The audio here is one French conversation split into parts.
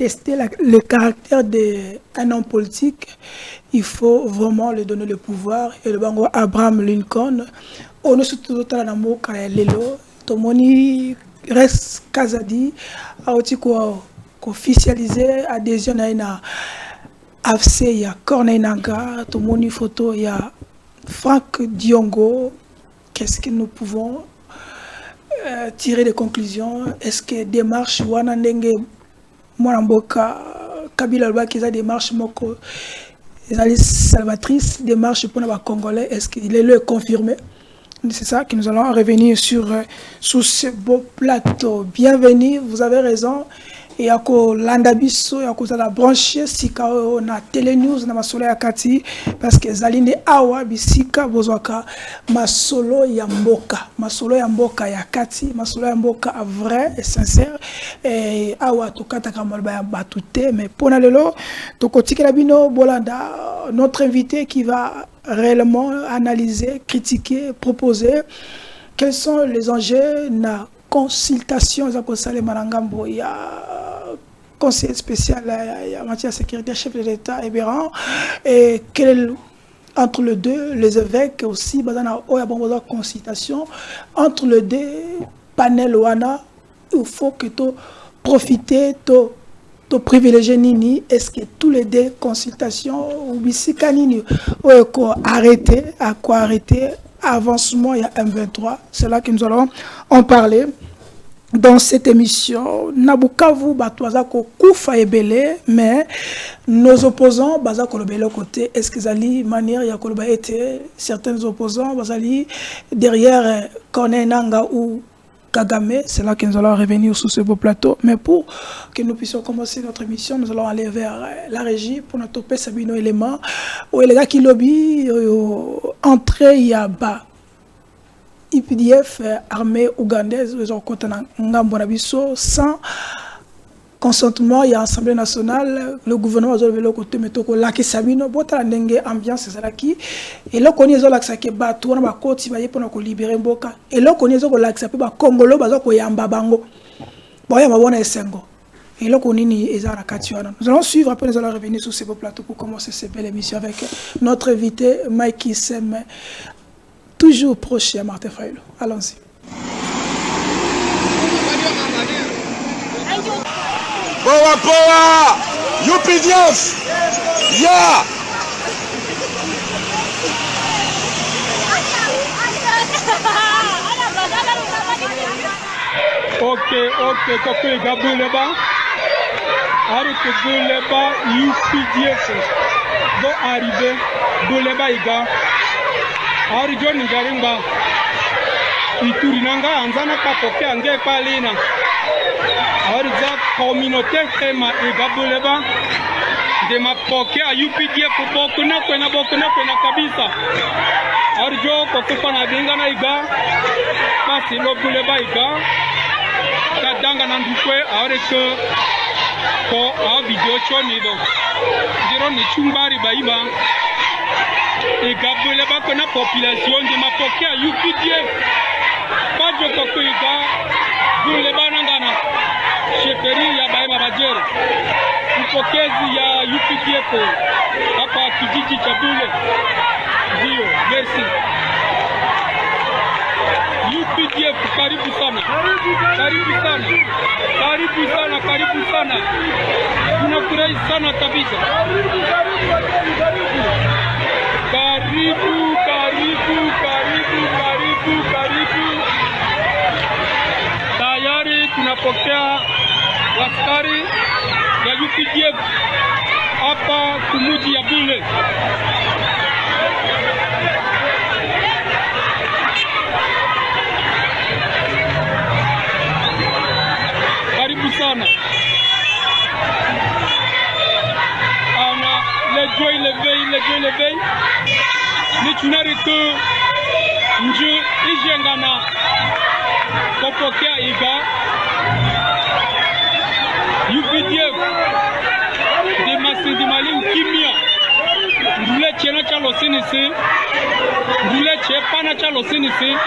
tester le caractère d'un homme politique, il faut vraiment lui donner le pouvoir. Et le bango Abraham Lincoln, on est surtout dans la moka lelo, tomoni reste Kazadi, a aussi officialisé adhésion à une AFC, il y a Corneille Nangaa, tomoni photo, il y a Franck Diongo. Qu'est-ce que nous pouvons tirer des conclusions? Est-ce que démarche Wanandenge Mwanamboka Kabila Alba qui a démarche moko salvatrice démarche pour les Congolais, est-ce qu'il est le confirmé? C'est ça que nous allons revenir sur ce beau plateau. Bienvenue, vous avez raison. Et à ko landabiso et à ko la branche sika na télé news na masolo ya kati parce que zalinde awa bisika bozwaka masolo ya mboka ya kati, masolo ya mboka vrai et sincère et awa tokata kamolba ya batute mais pona lelo tokotikela bino bolanda notre invité qui va réellement analyser, critiquer, proposer quels sont les enjeux na consultation za ko sale marangambo ya conseiller spécial en matière de sécurité, chef de l'État, et quel entre les deux, les évêques aussi, il y a une consultation, entre les deux panels, il faut que tu profites, tu privilégies Nini, est-ce que tous les deux consultations, ou bien Kanini, à quoi arrêter, avancement, il y a M23, c'est là que nous allons en parler. Dans cette émission, Nabukavu batwaza ko kufa ebele, mais nos opposants baza ko lebele côté. Est-ce qu'ils allaient manière ya ko était certains opposants bazali derrière Corneille Nangaa ou Kagame? C'est là que nous allons revenir sur ce beau plateau. Mais pour que nous puissions commencer notre émission, nous allons aller vers la régie pour notre topé Sabino élément où les gars qui lobby entrée yaba. IPDF, armée ougandaise, ils ont compté sans consentement, il y a l'Assemblée nationale, le gouvernement a levé le côté, mais tout là qui sabino, bota n'enge ambiance c'est là qui, et là qu'on y a l'accès que bateau, on va continuer pour nous libérer Mboka, et là qu'on y a l'accès que Congolo, bazo ko yamba bango, boya mabona esengo, et là qu'on y est à la Katuana. Nous allons suivre après nous allons revenir sur ce beau plateau pour commencer cette belle émission avec notre invité Mikey Sem. Toujours proche à Martin Fayulu. Allons-y. Boa, boa! UPDF! Yeah! Ok, Kokwe Gabuleba. Arrête Buleba, UPDF. Bon arrivé, Buleba Iga. Ari John Garimba Ituri nanga anzana kapoke ange palina Ari za communauté tema egabuleba de mapoke a UPDF bokuna kwena kabisa Ari jo kokupa na dinga na iga pasi lo buleba iga kadanga na ndukwe ari ko a video choni do jiro ni chumbari baiba et Gabriel va la population de ma poké à UPDF. Pas de Kokoïga, vous les banangana. Cheferi, ya baïma badjer. Upokezi ya UPDF. Papa Kijiji Chaboule. Dio, merci. UPDF, karibu sana. Karibu sana. Tunafurahi sana kabisa. Karibu. Tayari tunapokea askari ya UPDF hapa kumuji ya Bule. Karibu sana. Les joies l'éveil. Ni tunari que Nju Ijengana Kopokea Iga UPDF de Masidi Mali Ukimia Ndule Chena Chalo Sinisi Ndule Chepana Chalo Sinisi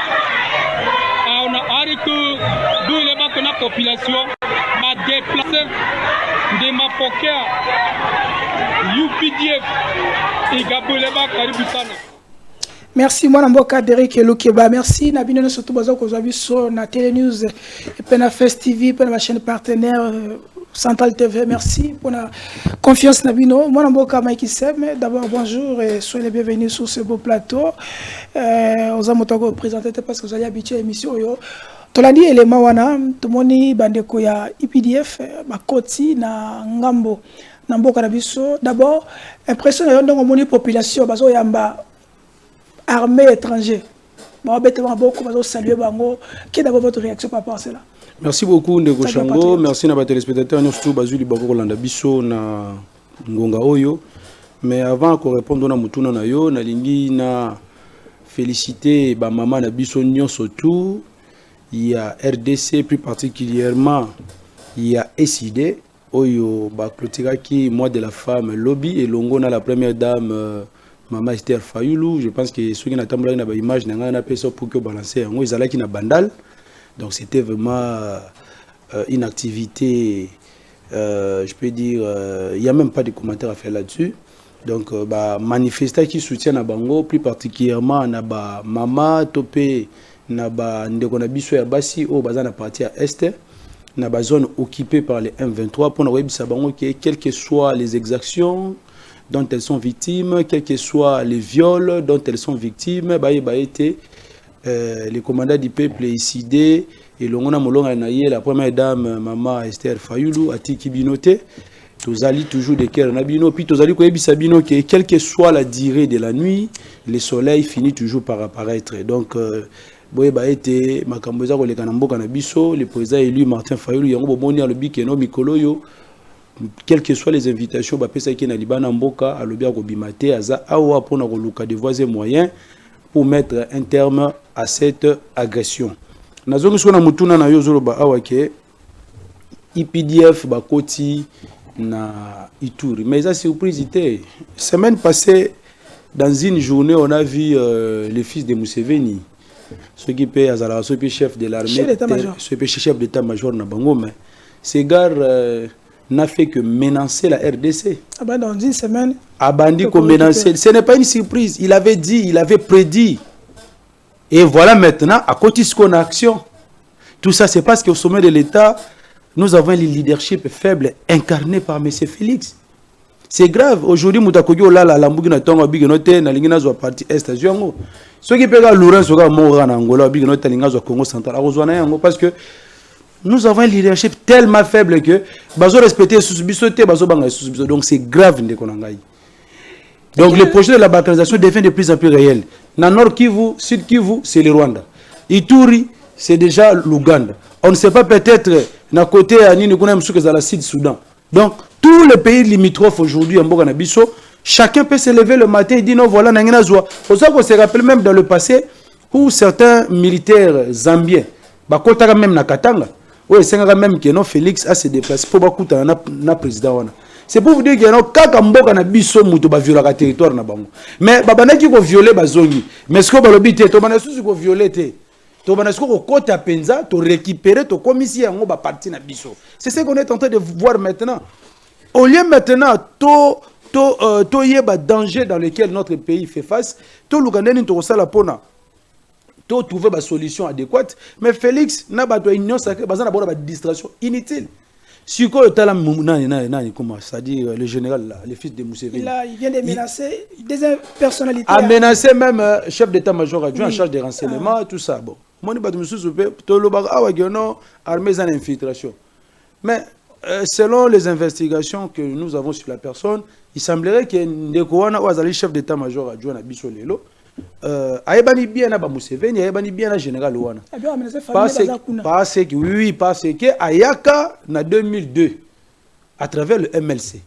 Auna Ariku Dule Bakona population déplacé de Mapokea, UPDF et Gaboleba Karibusana. Merci moi Mboka Derek Lokeba, merci Nabino surtout bazo ko zabi sur na Télé News et pena Fest TV, pena ma chaîne partenaire Central TV, merci pour la confiance Nabino. Moi Mboka Mike Sem, d'abord bonjour et soyez les bienvenus sur ce beau plateau. Aux amoto présenter parce que vous allez habitué à l'émission yo. Tolandi élément wana tumoni bandeko ya IPDF bakoti na ngambo na mboka na biso. D'abord impression yo ndongo moni population bazo yamba armée étrangère. Quelle est d'abord votre réaction par rapport à cela? Merci beaucoup Ndeko Chango, merci à nos téléspectateurs, nous sommes basés Bako Rolanda Bisso na Ngonga Oyo. Mais avant de répondre à Mutuna na yo, na lingi na féliciter ba maman na Bisso Nyon surtout, il y a RDC plus particulièrement, il y a SID Oyo ba clôturaki mois de la femme lobby et longo na la première dame Maman Esther Fayoulou, je pense que ceux qui n'ont pas l'image n'ont pas fait ça pour que balancer. Ils allaient qui n'a bandal, donc c'était vraiment une activité. Je peux dire, il n'y a même pas de commentaires à faire là-dessus. Donc, manifestants qui soutiennent à Bango, plus particulièrement Naba Mama Topé, Naba Ndekonabiso et Abassi, au Bazan à partir à Est, Naba zone occupée par les M23 pour nous Bango que quelles que soient les exactions dont elles sont victimes, quels que soient les viols dont elles sont victimes, les commandants du peuple ici et l'ongona molonga naye la première dame maman Esther Fayoulou atiki binote tozali toujours de cœur na bino puis tozali ko yebisa bino que quelle que soit la durée de la nuit, le soleil finit toujours par apparaître. Donc boye ba été makambo za ko leka na mboka na biso, le président élu Martin Fayoulou yango boni a lobi ke no mikolo yo quelles que soient les invitations, à des voies et moyens pour mettre un terme à cette agression. IPDF bakoti na Ituri. Mais ça surprise était. Semaine passée, dans une journée, on a vu le fils de Museveni, ce qui paye à Zara, ce chef de l'armée, ce chef d'état-major na Bango, mais ces gars n'a fait que menacer la RDC. Ah ben dans une semaine. Abandi qu'on menacer. Ce n'est pas une surprise. Il avait dit, il avait prédit. Et voilà maintenant, à côté de son action. Tout ça, c'est parce qu'au sommet de l'État, nous avons le leadership faible incarné par M. Félix. C'est grave. Aujourd'hui, Moutakoyo là, la Lambougui na tonga bigenote na lingina zo parti est aziongo. Ceux qui pega Lorenzo ga mora na Angola bigenote lingazo Congo central. Arozwana yango parce que nous avons un leadership tellement faible que bazo respecter sous bisoté bazo banga sous bisoté. Donc c'est grave ndekonangai. Donc le projet de la balkanisation devient de plus en plus réel. Dans Nord Kivu, Sud Kivu, c'est le Rwanda. Ituri, c'est déjà l'Ouganda. On ne sait pas peut-être na côté à Nini kuna msuke za la Sud Soudan. Donc tous les pays limitrophes aujourd'hui en Boga Bisso, chacun peut se lever le matin et dire non voilà nangina zwa. Pour ça qu'on se rappelle même dans le passé où certains militaires zambiens bakotaka même na Katanga. Oui, c'est même que non Félix a se déplacé pour beaucoup na président wana. C'est pour vous dire que non kaka mboka na biso muto ba violer le territoire na bango. Mais babana ki ko violer bazongi. Mais ce que balobi te to bana susu ko violer te. To bana ko kota penza to récupérer to commissi yango ba parti na biso. C'est ce qu'on est en train de voir maintenant. Au lieu maintenant to yeba danger dans lequel notre pays fait face, to lugandeni to sala pona. To trouver une solution adéquate, mais Félix n'a pas de union sacrée, pas de distraction inutile. Si quoi c'est-à-dire le général, le fils de Museveni. Il vient de menacer des personnalités. A menacé même chef d'état-major adjoint en charge des renseignements, tout ça. Bon, moi je ne armée en infiltration. Mais selon les investigations que nous avons sur la personne, il semblerait que Ndekouana Ouazali, chef d'état-major adjoint à Bissolelo, aïbani bien à Museveni, aïbani bien à général Ouana. Parce que oui, parce que Ayaka na 2002 à travers le MLC.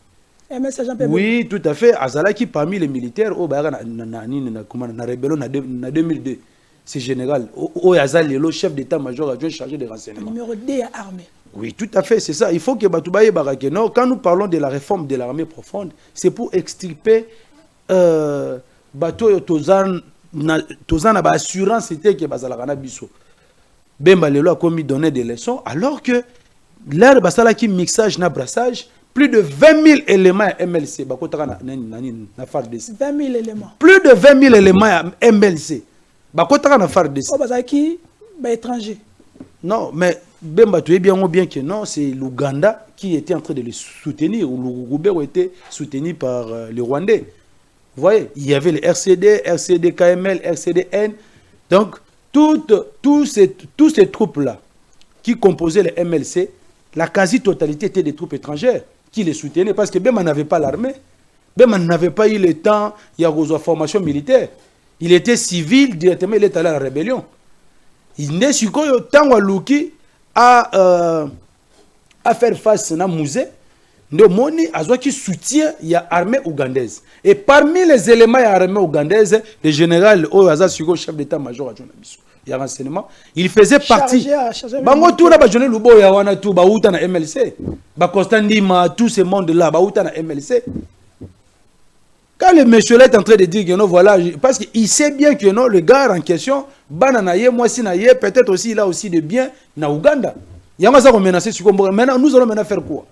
Oui, tout à fait. Azalaki parmi les militaires au Bayana na rébellion na 2002. C'est général. Au Azali, le chef d'état-major adjoint chargé des renseignements. Numéro 2 à armée. Oui, tout à fait, c'est ça. Il faut que Batoubaye Barakeno, quand nous parlons de la réforme de l'armée profonde, c'est pour extirper bateau Tozan na ba assurance c'était que bazalakana biso. Bemba lelo a commis donner des leçons alors que l'air basala qui mixage na brassage, plus de 20 000 éléments à MLC. Bakotaka na FARDC. 20 000 éléments. Plus de 20 000 éléments à MLC. Bakotaka na FARDC. Oh, bah, qui étranger. Non, mais Bemba, tu es bien ou bien que non, c'est l'Ouganda qui était en train de les soutenir, ou l'Ouganda était soutenu par les Rwandais. Vous voyez, il y avait les RCD, RCD KML, RCDN. Donc, tous ces troupes-là qui composaient les MLC, la quasi-totalité était des troupes étrangères qui les soutenaient parce que Bemba n'avait pas l'armée. Bemba n'avait pas eu le temps, il y a une formation militaire. Il était civil, directement, il est allé à la rébellion. Il n'est pas tant à faire face à musée. De Moni a qui soutient l'armée ougandaise. Et parmi les éléments de l'armée ougandaise, le général Oyaza Sugo, chef d'état-major à Jonabiso, il y a renseignement, il faisait partie. Bango tout là, Bajoné Lubo Yawana tout, Baouta na MLC. Bakostan Dima, tout ce monde-là, Baouta na MLC. Quand le monsieur là est en train de dire que non, voilà, parce qu'il sait bien que non, le gars en question, Bananaye, moi si naye, peut-être aussi il a aussi de biens na Ouganda. Il y a un menacé sur Combo. Maintenant, nous allons maintenant faire quoi?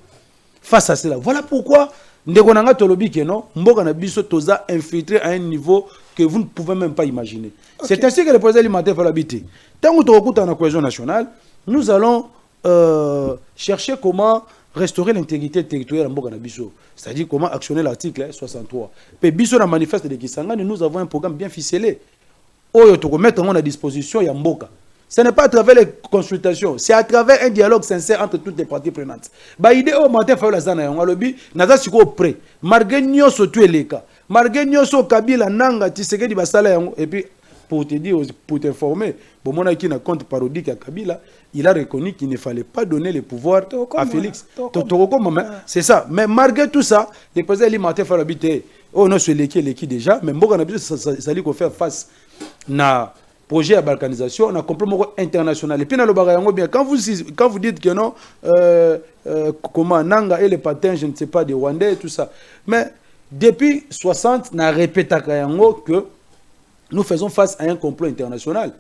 Face à cela. Voilà pourquoi Ndegonanga Tolobi que non, Mboga na biso toza infiltré à un niveau que vous ne pouvez même pas imaginer. Okay. C'est ainsi que le président alimentaire va l'habiter. Tant que nous avons la cohésion nationale, nous allons chercher comment restaurer l'intégrité territoriale en Mboga na biso. C'est-à-dire comment actionner l'article 63. Puis biso na manifeste de Kisangani, nous avons un programme bien ficelé. Oyo to mettre à disposition ya Mboka. Ce n'est pas à travers les consultations, c'est à travers un dialogue sincère entre toutes les parties prenantes. Bah idée au matin faire la zana yon alobi naza siko prêt. Marge nyoso tu eleka. Marge nyoso Kabila nanga Tshisekedi basala yon et puis pour te dire, pour t'informer, bon mon qui na compte parodique à Kabila, il a reconnu qu'il ne fallait pas donner le pouvoir à Félix. C'est ça. Mais malgré tout ça, le président alimentaire fait l'habiter. Oh non, c'est l'équipe déjà, mais bon, ça dit qu'on fait face na projet à balkanisation, on a complètement international. Et puis, quand vous dites que non, comment Nanga et les patins, je ne sais pas, des Rwandais et tout ça. Mais depuis 60, on a répété que nous faisons face à un complot international.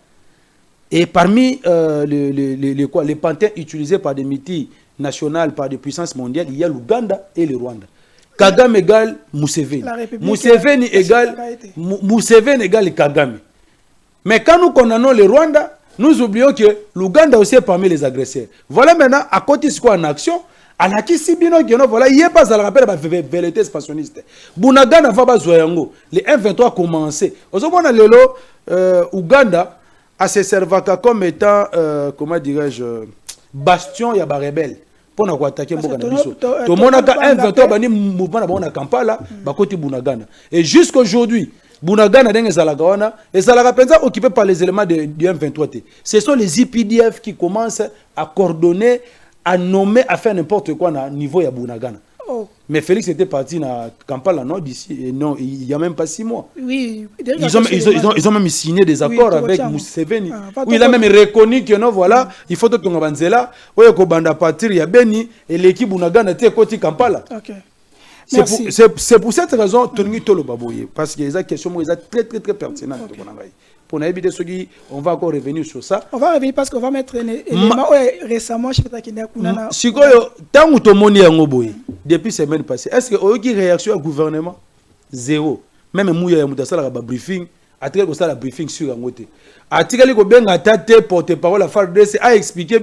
Et parmi les pantins utilisés par des multinationales, par des puissances mondiales, il y a l'Ouganda et le Rwanda. Kagame égale Museveni. Museveni égale Kagame. Mais quand nous condamnons le Rwanda, nous oublions que l'Ouganda aussi est parmi les agresseurs. Voilà maintenant, à côté de ce qu'on a en action, à la Kisibino, voilà, il n'y a pas à la rappel de la vérité expansionniste. Bunagana va pas jouer les M23 a commencé. Aujourd'hui, l'Ouganda a se servi comme étant, comment dirais-je, bastion, il y a des rebelles. Pour nous attaquer Mboka na biso. Tout le monde a M23 bani mouvement na Kampala, bakoti Bunagana. Et jusqu'aujourd'hui, Bunagana et Zalaka Penza occupé par les éléments du M23. Ce sont les IPDF qui commencent à coordonner, à nommer, à faire n'importe quoi au niveau de Bunagana. Oh. Mais Félix était parti à Kampala d'ici, non, il n'y a même pas 6 mois. Oui, ils ont même signé des accords avec Museveni. Où il a même reconnu que non, voilà, il faut que tu aies là, où il y a partir, il y a Beni, et l'équipe Bunagana était côté Kampala. Okay. C'est pour cette raison que parce que les questions sont très pertinentes. Okay. Pour éviter ce qui, on va encore revenir sur ça. On va revenir parce qu'on va mettre un élément récemment. Si tant que tu depuis la semaine passée, est-ce qu'il y a eu une réaction au gouvernement? Zéro. Même Mouya Yamoutassala a briefing, a tiré la briefing sur Angote. A tiré le tate porte-parole à FARDC a expliqué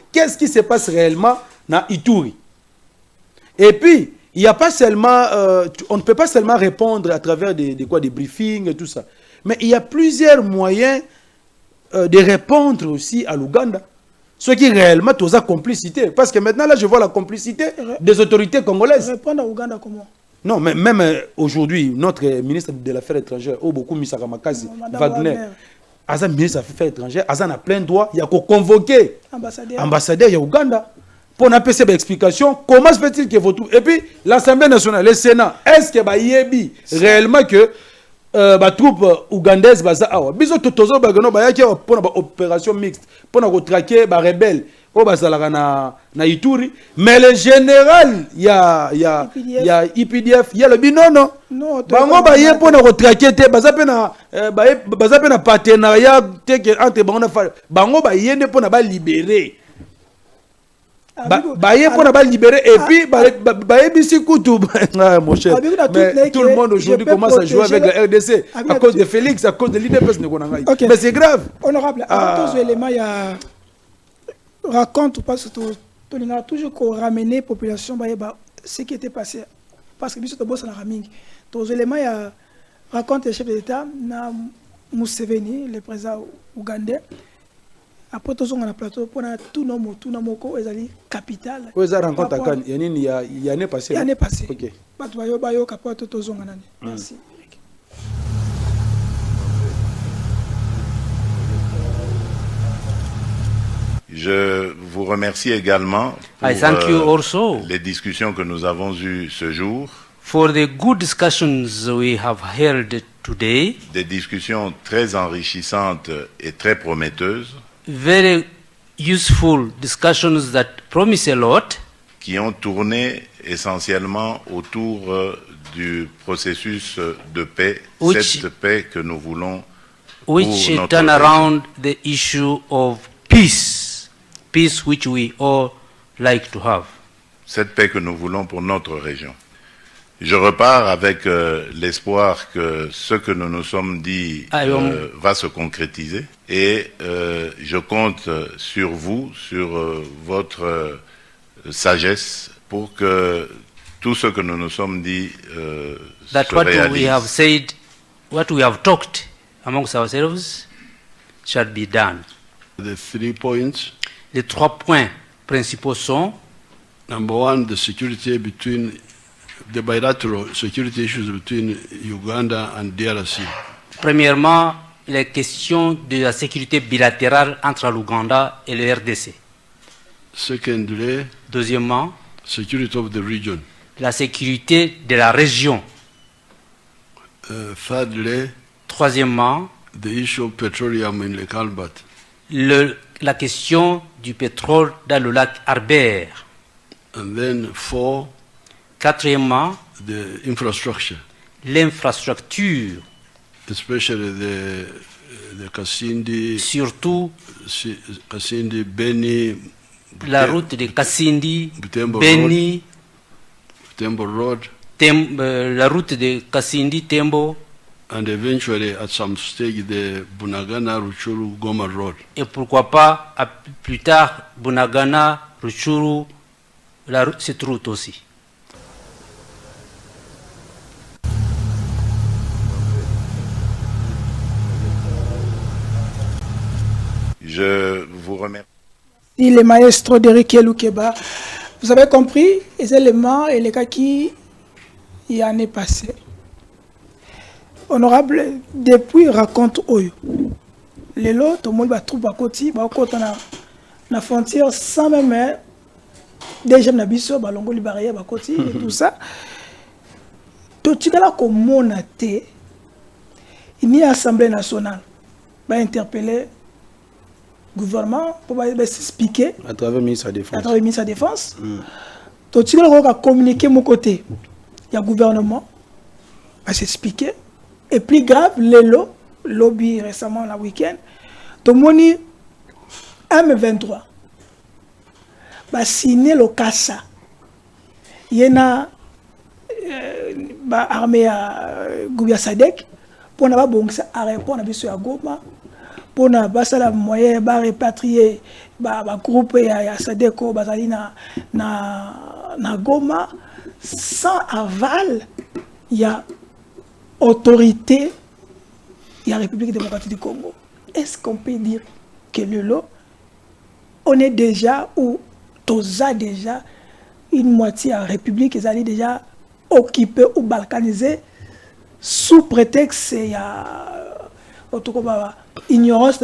qu'est-ce qui se passe réellement dans Ituri. Et puis, il y a pas seulement, on ne peut pas seulement répondre à travers des briefings et tout ça. Mais il y a plusieurs moyens de répondre aussi à l'Ouganda. Ce qui réellement tous la complicité. Parce que maintenant, là, je vois la complicité des autorités congolaises. Répondre à l'Ouganda comment? Non, mais même aujourd'hui, notre ministre de l'Affaires étrangères, beaucoup Misaka Makazi, Wagner, Azan ministre des Affaires étrangères, Azan a plein droit, il y a qu'à convoquer ambassadeur de Ouganda. Pour nous apporter des explications, comment se fait-il que votre... Et puis, l'Assemblée nationale, le Sénat, est-ce que Bayebi réellement que les troupes ougandaises baza awa biso totozo bagano bayaki pour une opération mixte pour na traquer les rebelles au bazalaka na Ituri, mais le général il y a IPDF il y a le binono bango baye pour na traquer te baza pe na partenariat entre bango na bango baye ne pour na ba libérer Baye pour la libérer et puis Baye Bissi Koutou. Mon cher, mais tout le monde aujourd'hui commence à jouer avec la RDC à cause de Félix, à cause de l'IDPS. Mais c'est grave. Honorable, avant tous les éléments, il y a raconte ou pas on a toujours ramené la population ce qui était passé parce que biso to bossa na ramingi tous éléments ya raconte le chef de l'État na Museveni le président ougandais après tous on a plateau pour tout na moko ezali capitale où ça rencontre kan il y a année passée OK bato bayo kapo tous on nani merci. Je vous remercie également pour les discussions que nous avons eues ce jour. For the good discussions we have held today. Des discussions très enrichissantes et très prometteuses. Very useful discussions that promise a lot. Qui ont tourné essentiellement autour du processus de paix, cette paix que nous voulons pour notre turn around the issue of peace. Peace which we all like to have. Cette paix que nous voulons pour notre région. Je repars avec l'espoir que ce que nous nous sommes dit va se concrétiser et je compte sur vous, sur votre sagesse pour que tout ce que nous nous sommes dit se réalise. We have said, what we have talked amongst ourselves shall be done. The 3 points. Les 3 points principaux sont: number 1, the bilateral security issues between Uganda and DRC. Premièrement, les questions de la sécurité bilatérale entre l'Ouganda et le RDC. Secondly, deuxièmement, security of the region. La sécurité de la région. Thirdly, troisièmement, the issue of petroleum in Lake Albert. La question du pétrole dans le lac Albert. And then 4, quatrièmement, the infrastructure. L'infrastructure. Especially the Kasindi. Surtout Kasindi, Beni. La route de Kasindi, Beni. Tembo Road. La route de Kasindi, Tembo. And eventually, at some stage, the Bunagana, Ruchuru, Goma Road. Et pourquoi pas, plus tard, Bunagana, Ruchuru, cette route aussi. Je vous remercie. Le maestro d'Eric Loukeba, vous avez compris les éléments et les cas qui y en est passé. Honorable, depuis raconte Oyo, les lots, tout le monde va trouver à côté, na frontière sans même déjà na biso balongo li barrière à côté et tout ça. Tout ce là comme monaté, il y a assemblée nationale va interpeller gouvernement pour s'expliquer à travers le ministre de la Défense. Défense. Tout ce là va communiquer mon côté. Il y a gouvernement va s'expliquer. Et plus grave, le lobby récemment, le week-end, tout le monde M23 va signer le CASA. Il y a une armée à Goubia Sadek pour ne pas répondre à Goma, pour ne pas moyen de répatrier le groupe à Sadeko na Goma sans aval. Il y a autorité, il y a la République démocratique du Congo. Est-ce qu'on peut dire que le lot, on est déjà, ou Toza déjà, une moitié à la République, ils allaient déjà occupés ou balkanisés sous prétexte il y a ignorance,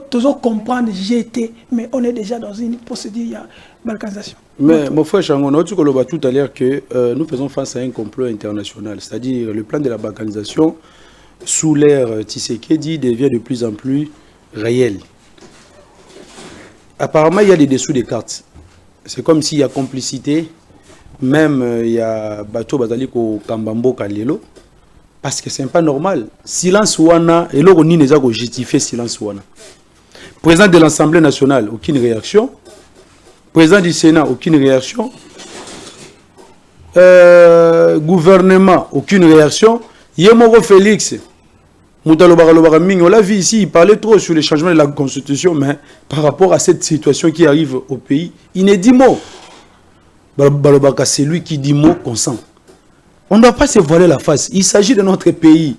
toujours comprendre GT, mais on est déjà dans une procédure de balkanisation. Mais mon frère Changon, on a dit tout à l'heure que nous faisons face à un complot international, c'est-à-dire le plan de la balkanisation sous l'ère Tshisekedi devient de plus en plus réel. Apparemment, il y a des dessous des cartes. C'est comme s'il y a complicité, même il y a Bato Bazaliko Kambambo Kalelo, parce que ce n'est pas normal. Silence Wana, et là on n'y a pas justifié silence Wana. Président de l'Assemblée nationale, aucune réaction. Président du Sénat, aucune réaction. Gouvernement, aucune réaction. Yemoro Félix, on l'a vu ici, il parlait trop sur les changements de la Constitution, mais par rapport à cette situation qui arrive au pays, il ne dit mot. Balobaka, c'est lui qui dit mot consent. On ne doit pas se voiler la face. Il s'agit de notre pays.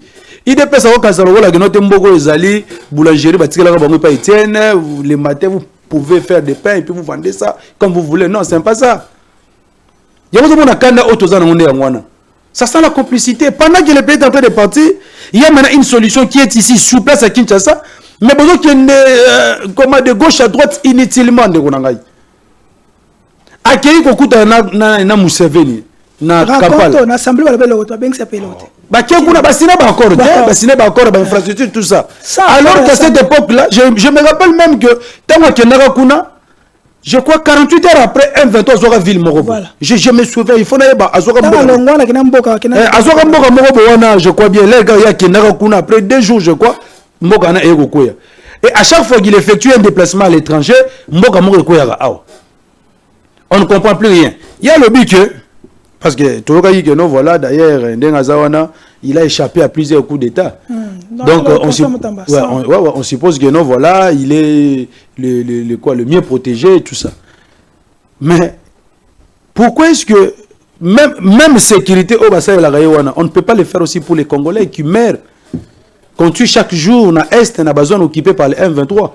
Il dépend de notre boulangerie, les matins, vous pouvez faire des pains et puis vous vendez ça comme vous voulez. Non, ce n'est pas ça. Ça sent la complicité. Pendant que le pays est en train de partir, il y a maintenant une solution qui est ici, sous place à Kinshasa, mais besoin qu'il y ait de gauche à droite inutilement. Accueillir Kokuta na Museveni. Na Kampala. Na assemblée la belle auto, bien que ça paye l'auto. Bah qui a bassiné ba accord, bassiné ba accord, ba infrastructure tout ça. Alors qu'à cette époque-là, je me rappelle même que tant que Narakuna, je crois 48 heures après M23 Azora ville Morobo. Je me souviens, il faut n'aller ba Azora Mboka. Azora Mboka Morobo wana, je crois bien les gars il y a qui Narakuna après 2 jours je crois, Mboka na Egokoya. Et à chaque fois qu'il effectue un déplacement à l'étranger, Mboka Morobo Koya. On ne comprend plus rien. Il y a le but que parce que Tolokayi que non voilà d'ailleurs Ndengazawana il a échappé à plusieurs coups d'État. Donc on suppose que non voilà il est le mieux protégé et tout ça. Mais pourquoi est-ce que même sécurité au bassin de la Gaïwana, on ne peut pas le faire aussi pour les Congolais qui meurent qu'on tue chaque jour na est na bazone occupé par le M23.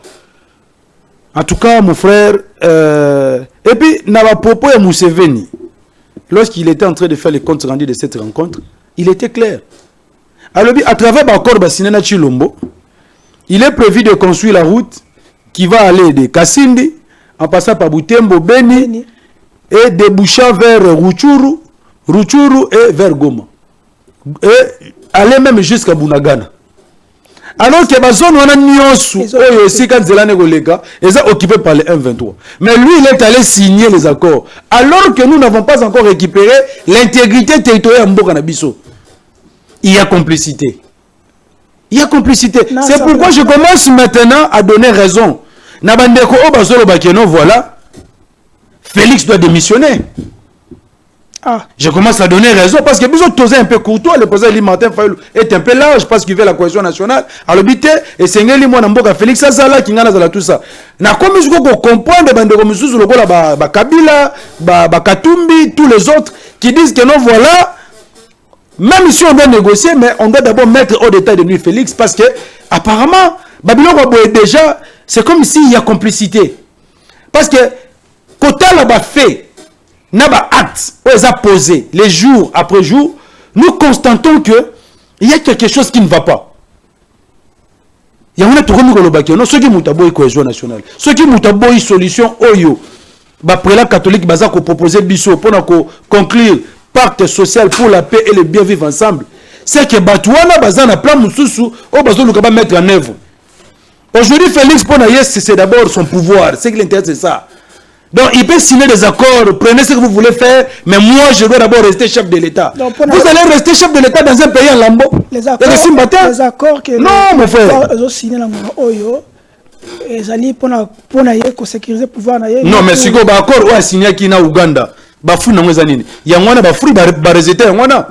En tout cas mon frère et puis na ba propos ya Museveni. Lorsqu'il était en train de faire les comptes rendus de cette rencontre, il était clair. Alors, à travers l'accord Basinena Chilombo, il est prévu de construire la route qui va aller de Kasindi, en passant par Butembo, Beni, et débouchant vers Ruchuru et vers Goma. Et aller même jusqu'à Bunagana. Alors que la zone où on a Nyonsu, ils sont occupés par les M23. Mais lui, il est allé signer les accords. Alors que nous n'avons pas encore récupéré l'intégrité territoriale de Mbokanabiso. Il y a complicité. Il y a complicité. C'est pourquoi je commence maintenant à donner raison. Nabandeko Obazolo Bakeno, voilà. Félix doit démissionner. Je commence à donner raison parce que besoin de un peu courtois, le président Martin Fayulu est un peu large parce qu'il veut la cohésion nationale. Alors, et c'est un Félix Azala qui a tout ça. Na comme je comprendre le Kabila, Katumbi, tous les autres qui disent que non, voilà, même si on doit négocier, mais on doit d'abord mettre au détail de lui Félix parce que apparemment, Babylon déjà, c'est comme s'il y a complicité. Parce que, quand on a fait, Naba acte, on a posé les jours après jour, nous constatons que il y a quelque chose qui ne va pas. Il y a un autre non ceux qui mutaboy cohésion nationale, ceux qui mutaboy solution oyo, ba prélat catholique baza ko proposer biso pour conclure pacte social pour la paix et le bien vivre ensemble. C'est que Batouana baza na plan mususu o bazo lukaba mettre en œuvre. Aujourd'hui Félix Ponaye c'est d'abord son pouvoir, c'est qui l'intéresse c'est ça. Donc il peut signer des accords, prenez ce que vous voulez faire, mais moi je dois d'abord rester chef de l'État. Vous allez rester chef de l'État dans un pays en lambeau. Les accords que non, mon frère. Ils ont signé dans Oyo. Ils allaient pour sécuriser le pouvoir. Non, mais si vous avez un accord, vous avez signé qui na Ouganda. Bafou na mwezanini. Yangwana bafou barézété yangwana.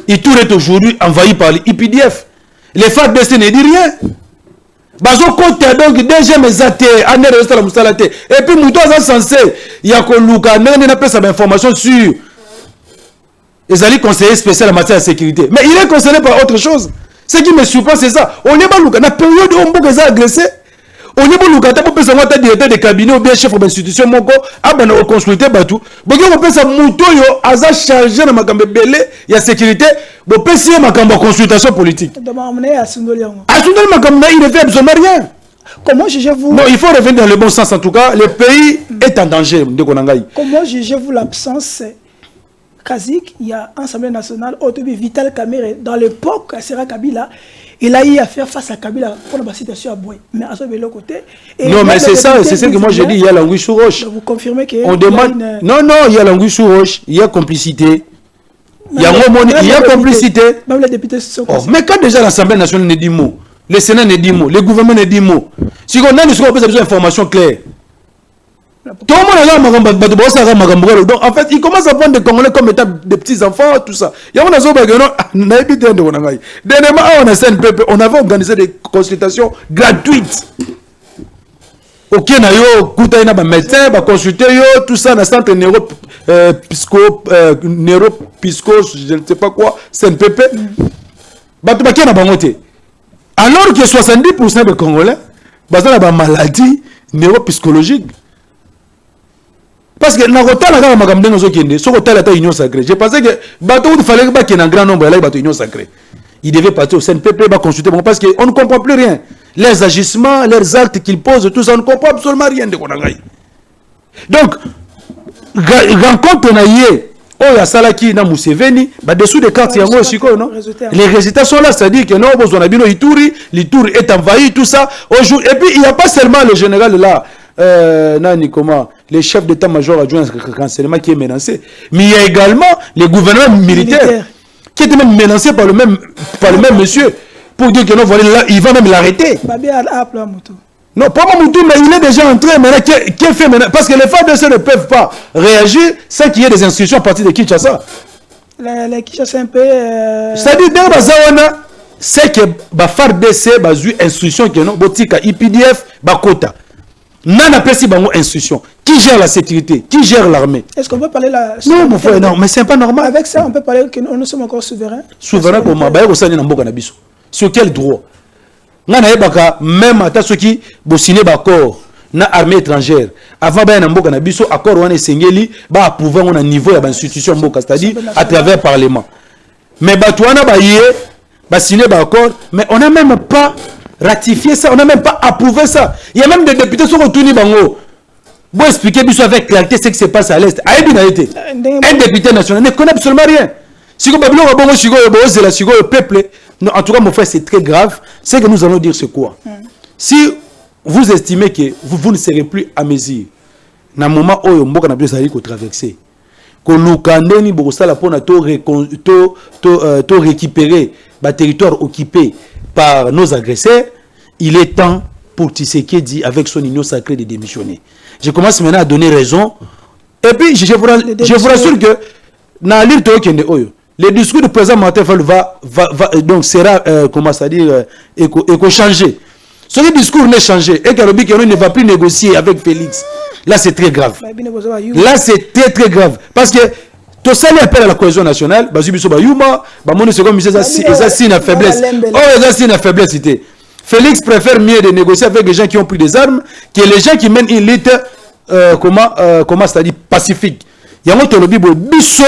Il tout est aujourd'hui envahi par l'IPDF. Les FARDC ne disent rien. Bazo côté donc déjà mes athées année reste la musalate et puis mouto a censé il y a que Luka n'a pas sa information sur les alliés conseillers spéciaux en matière de sécurité mais il est concerné par autre chose. Ce qui me surprend c'est ça on est pas Luka la période où on peut agressé on est pas Luka t'as pas besoin de directeur de cabinet ou bien chef d'institution moko a ben au consulter batou bon on peut ça mouto yo aza chargé na makambe belé il y a sécurité bon peut si makambo consultation politique il ne fait absolument rien. Comment jugez-vous? Non, il faut revenir dans le bon sens en tout cas. Le pays est en danger. Comment jugez-vous l'absence Kazik? Il y a une Assemblée nationale, Otobi Vital Kamere, dans l'époque, Sera Kabila, il a eu à faire face à Kabila pour la situation à Boy. Mais à ce côté. Non, mais c'est ça, c'est ce que moi j'ai dit. Il y a l'anguille sous roche. Vous confirmez qu'il y a on demande. Non, il y a l'anguille sous roche. Il y a complicité. Il y a complicité. Même les députés sont mais quand déjà l'Assemblée nationale ne dit mot, le Sénat ne dit mot, le gouvernement ne dit mot, si on a besoin d'informations claires, Tout le monde a donc en fait, il commence à prendre des Congolais comme étant des petits-enfants, tout ça. Il y a on avait organisé des consultations gratuites. Ok, na yo, kuta ina ba médecin, ba consulter yo, tout ça, na centre neuropisco, je ne sais pas quoi, CNPP. Ba tu ba kena bangote. Alors que 70% des Congolais, basé na ba maladie neuropsychologique. Parce que na kota la kama makambo ndengo zokende, so kota la ta union sacrée. Je pensais que bateau il fallait que qu'il y ait un grand nombre là bateau union sacrée. Il devait partir au CNPP ba consulter parce que on ne comprend plus rien. Les agissements, leurs actes qu'ils posent, tout ça, on ne comprend absolument rien de Konangai. Donc rencontre na yé oh ya salaki na Museveni, ba dessous des cartes yango siko non. Les résultats sont là, c'est-à-dire que non besoin na bino Ituri, l'Ituri est envahi tout ça. Et puis il n'y a pas seulement le général là nani comment les chefs d'état-major adjoints renseignement qui est menacé, mais il y a également les gouvernements militaires qui étaient même menacés par le même monsieur pour dire que non voilà là, il va même l'arrêter. Non, pas Mamoutou, mais il est déjà entré maintenant. Qui fait maintenant? Parce que les FARDC ne peuvent pas réagir sans qu'il y ait des instructions à partir de Kinshasa. Les Kinshasa un peu. C'est-à-dire c'est que les FARDC ont eu instruction que non, botika IPDF bakota. Nana pesi bango instruction. Qui gère la sécurité? Qui gère l'armée? Est-ce qu'on peut parler là? Non, mon frère, non, mais c'est pas normal. Avec ça, on peut parler que nous sommes encore souverains. Souverains comment? Bah, au sein de Namboka Nabiso. Sur quel droit? Même à ceux qui ont signé l'accord na armée étrangère avant ben Namboka Nabiso accord on est sengeli ba approuver on a niveau ya institution mboka c'est-à-dire à travers parlement. Mais batouana ba yé ba signé l'accord mais on n'a même pas ratifié ça, on n'a même pas approuvé ça. Il y a même des députés qui sont retournés bango. Bon expliquer biso avec clarté ce qui se passe à l'est. Un député national ne connaît absolument rien. Si vous avez le peuple, en tout cas, mon frère, c'est très grave. Ce que nous allons dire, c'est quoi? Si vous estimez que vous ne serez plus à mesure, dans le moment où vous allez traverser, que nous allons récupérer le territoire occupé par nos agresseurs, il est temps pour Tshisekedi, avec son union sacrée, de démissionner. Je commence maintenant à donner raison. Et puis, je vous rassure que dans l'île de le discours du président Martin Fayulu donc sera comment ça dire éco-changé. Ce discours n'est changé et Karobi ne va plus négocier avec Félix. Là c'est très grave. Là c'est très grave parce que tout ça appelle à la cohésion nationale. Félix préfère mieux de négocier avec les gens qui ont pris des armes que les gens qui mènent une lutte comment ça dit pacifique. Yango tolobi biso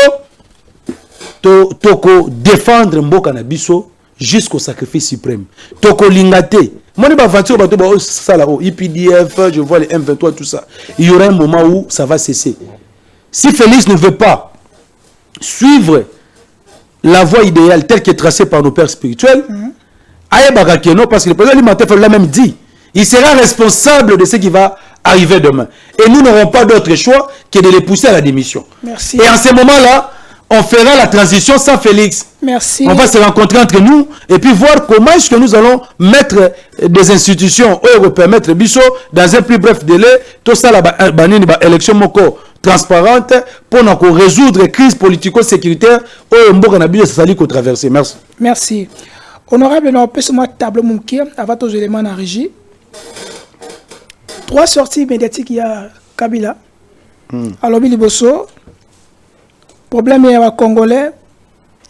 toko défendre mboka na biso jusqu'au sacrifice suprême. Toko lingate. Moi ne aventure bato ba sala o IPDF, je vois les M23 tout ça. Il y aura un moment où ça va cesser. Si Félix ne veut pas suivre la voie idéale telle qu'est tracée par nos pères spirituels, parce que le président Martin Fayulu l'a même dit, il sera responsable de ce qui va arriver demain. Et nous n'aurons pas d'autre choix que de les pousser à la démission. Merci. Et en ce moment-là, on fera la transition sans Félix. Merci. On va se rencontrer entre nous et puis voir comment est-ce que nous allons mettre des institutions ou permettre Bisso dans un plus bref délai tout ça la élection moko transparente pour nous résoudre la crise politico-sécuritaire au Mboka na biso sali ko traverser. Merci. Merci. Honorable, nous avons ce tableau mouké avant tous les éléments en régie. 3 sorties médiatiques il y a Kabila. Alors Biliboso. Problème il y a Congolais,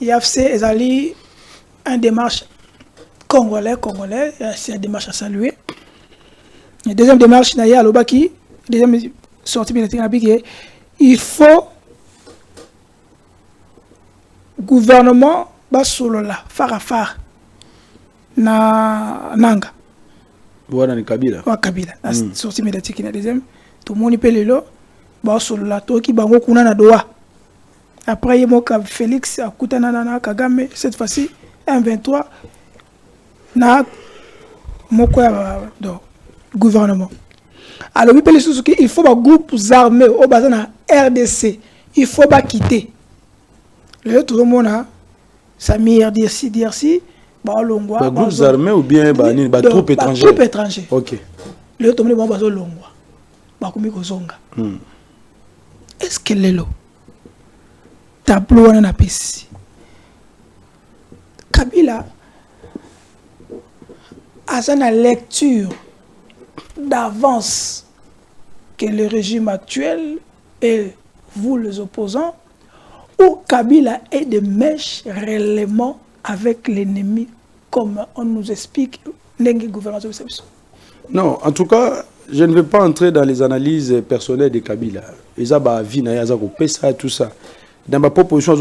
il y a Ezali une démarche Congolais, c'est une démarche à saluer. La deuxième démarche, il y a Lobaki, deuxième sortie médiatique, il faut gouvernement basolola farafar na nanga. Voilà ni Kabila. Wa Kabila. Sortie médiatique la deuxième, tout le monde peut le lo basolola to ki bango kuna na doa. Après, il y a Félix, Koutanana, Kagame, cette fois-ci, 1-23, na gouvernement. Alors, il faut des groupes armés au bas de RDC. Il faut pas quitter. Tout le monde a Samir, DRC, Longwa. Groupes armés ou bien troupes étrangères? Troupes étrangères. Ok. Le tout le monde a Longwa. bakomi kozonga. Est-ce que lelo tableau wana na pesi Kabila a une lecture d'avance que le régime actuel et vous les opposants, ou Kabila est de mèche réellement avec l'ennemi, comme on nous explique le gouvernement. Non, en tout cas, je ne vais pas entrer dans les analyses personnelles de Kabila. Ils ont vie, tout ça. Dans ma proposition,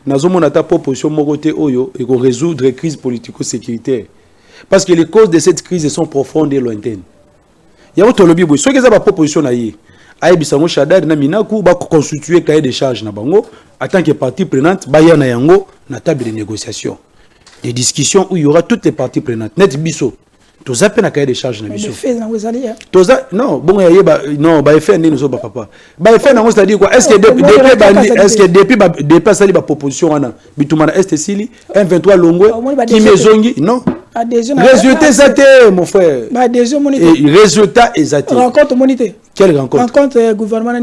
nous avons ta proposition oyo et résoudre les crises politico-sécuritaires. Parce que les causes de cette crise sont profondes et lointaines. Il y a autre lobby, ceux qui ont proposition Aïbisango Chadad na minaku ba constituer cahier de charges na bango en tant que partie prenante ba ya na yango na table de négociation. Des discussions où il y aura toutes les parties prenantes. Net biso. Toza pe na cahier de charges na biso. Toza non, bon non, ba effet nous ba papa. Ba effet na c'est-à-dire quoi? Est-ce que depuis sali ba proposition wana bitumana est sili 123 longwe qui mezongi non. Résultat exacté mon frère. Résultat exacté. Rencontre monité. Quelle rencontre? Rencontre gouvernement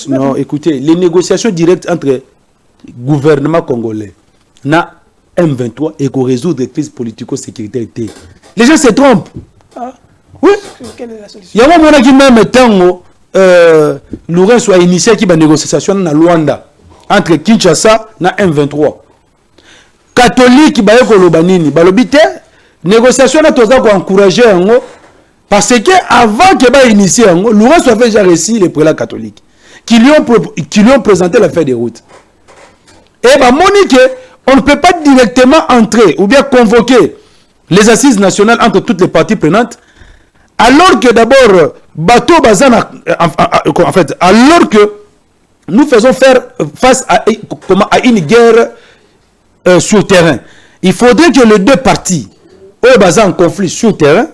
non, écoutez, les négociations directes entre gouvernement congolais na M23 et qu'on résoudre des crises politico-sécuritaires. Les gens se trompent. Ah. Oui. Quelle est la solution? Il y a un moment qui même temps Louren soit initié qui va négociation na Luanda entre Kinshasa na M23. Catholique qui va y kolobanini balobité négociation na toza ko encourager ngo parce que avant que ba initier ngo Louren soit fait déjà récit les prélats catholiques qui lui ont présenté la feuille de route. Et bah Monique, on ne peut pas directement entrer ou bien convoquer les assises nationales entre toutes les parties prenantes alors que d'abord bateau bazana en fait alors que nous faisons face à une guerre sur terrain. Il faudrait que les deux parties aient en conflit sur terrain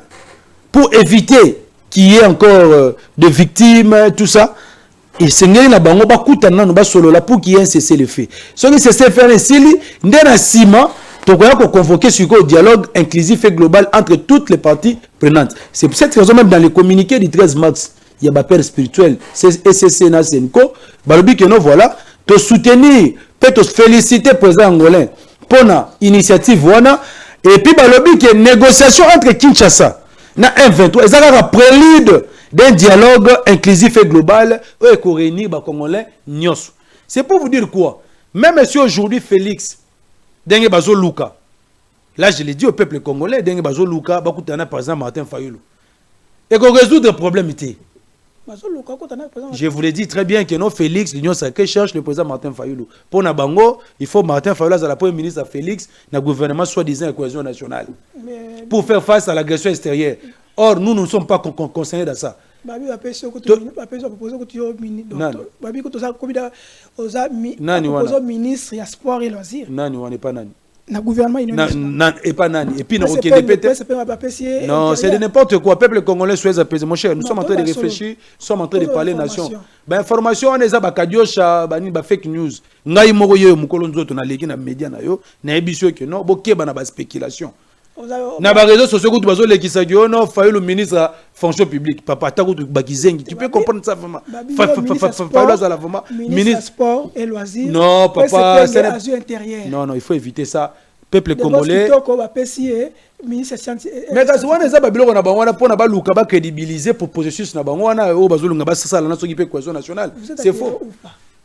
pour éviter qu'il y ait encore de victimes, tout ça. Et c'est na bango ba kutana no ba solo là pour qu'il y ait un cessez-le-feu. Ce qui cessez-le-feu sili ndena sima to ko convoquer sur le dialogue inclusif et global entre toutes les parties prenantes. C'est pour cette raison même dans les communiqués du 13 mars, il y a ba père spirituel, c'est SCC na Senko, balobi que non voilà, te soutenir, peut-être féliciter président angolais pour la initiative wana et puis balobi que négociation entre Kinshasa na M23 et ça la prélude d'un dialogue inclusif et global où il réunir les Congolais. C'est pour vous dire quoi? Même si aujourd'hui Félix, Dengue Bazo Luka, là je l'ai dit au peuple congolais, Dengue Bazo Luka, par exemple Martin Fayulu, et qu'on résout le problème. Je vous l'ai dit très bien que non Félix, l'Union sacrée cherche le président Martin Fayulu. Pour Nabango, il faut Martin Fayulu à la première ministre à Félix, dans le gouvernement soi-disant la cohésion nationale, pour faire face à l'agression extérieure. Or, nous ne sommes pas concernés dans ça. Ministre et sport et loisirs. Nani, on n'est pas nani. Le gouvernement et pas nani. Et puis, non, c'est de n'importe quoi. Peuple congolais souhaite apaiser. Mon cher, nous sommes en train de réfléchir, nous sommes en train de parler nation. Ben, information, on est à Bakadiosha, bani ba fake news. Ngai moko yo mukolonzo to na leki na média na yo, na ebisio que non, boké bana ba spéculation. Na ba réseaux sociaux que tu bazo lekisa yo non, Fayulu le ministre fonction publique. Papa ta ko bakizengi. Tu peux comprendre ça vraiment. Fayulu za la vraiment ministre sport et loisirs. Non, papa, c'est intérieur. Non, il faut éviter ça. Peuple congolais. Mais quand on est à Babylone, on a pour Nabalouka ba crédibiliser pour processus na bango na o bazolunga ba ça la nation qui peut cohésion nationale. C'est faux.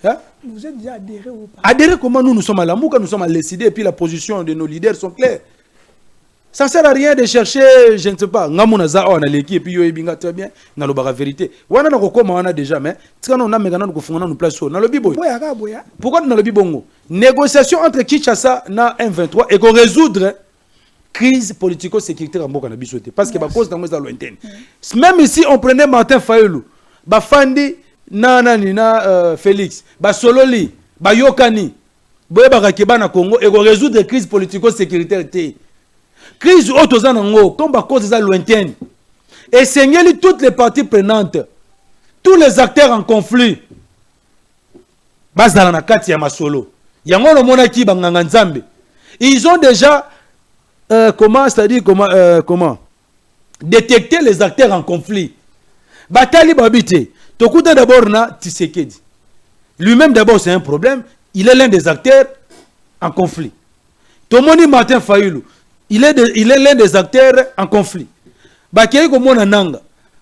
Hein? Vous êtes déjà adhéré ou pas? Adhéré comment nous sommes à Lamouka, nous sommes à décider et puis la position de nos leaders sont claires. Ça ne sert à rien de chercher, je ne sais pas, Ngamunaza on a l'équipe et puis yo ebinga très bien, na lo bara vérité. Wana na kokoma wana déjà mais tsana on a megana ko fungana nous place na lo biboy. Pourquoi na lo bibongo? Négociation entre Kinshasa na M23 et qu'on résoudre crise politico-sécuritaire en Mboka na biso parce que ba cause dans la lointaine. Même ici on prenait Martin Fayulu, ba Fandi na Félix, ba Sololi, ba Yokani, boye ba Rakeba na Congo et qu'on résoudre crise politico-sécuritaire. Crise autozanango, comme à cause de la lointaine. Et seignez toutes les parties prenantes, tous les acteurs en conflit. Bas dans la carte ya masolo. Yango no monaki banganga nzambe. Ils ont déjà comment c'est-à-dire comment détecter les acteurs en conflit. Batali Babité, Tokuta d'abord na Tshisekedi. Lui-même d'abord c'est un problème, il est l'un des acteurs en conflit. Tomoni Martin Fayulu, il est l'un des acteurs en conflit. Bakeye komona nanga.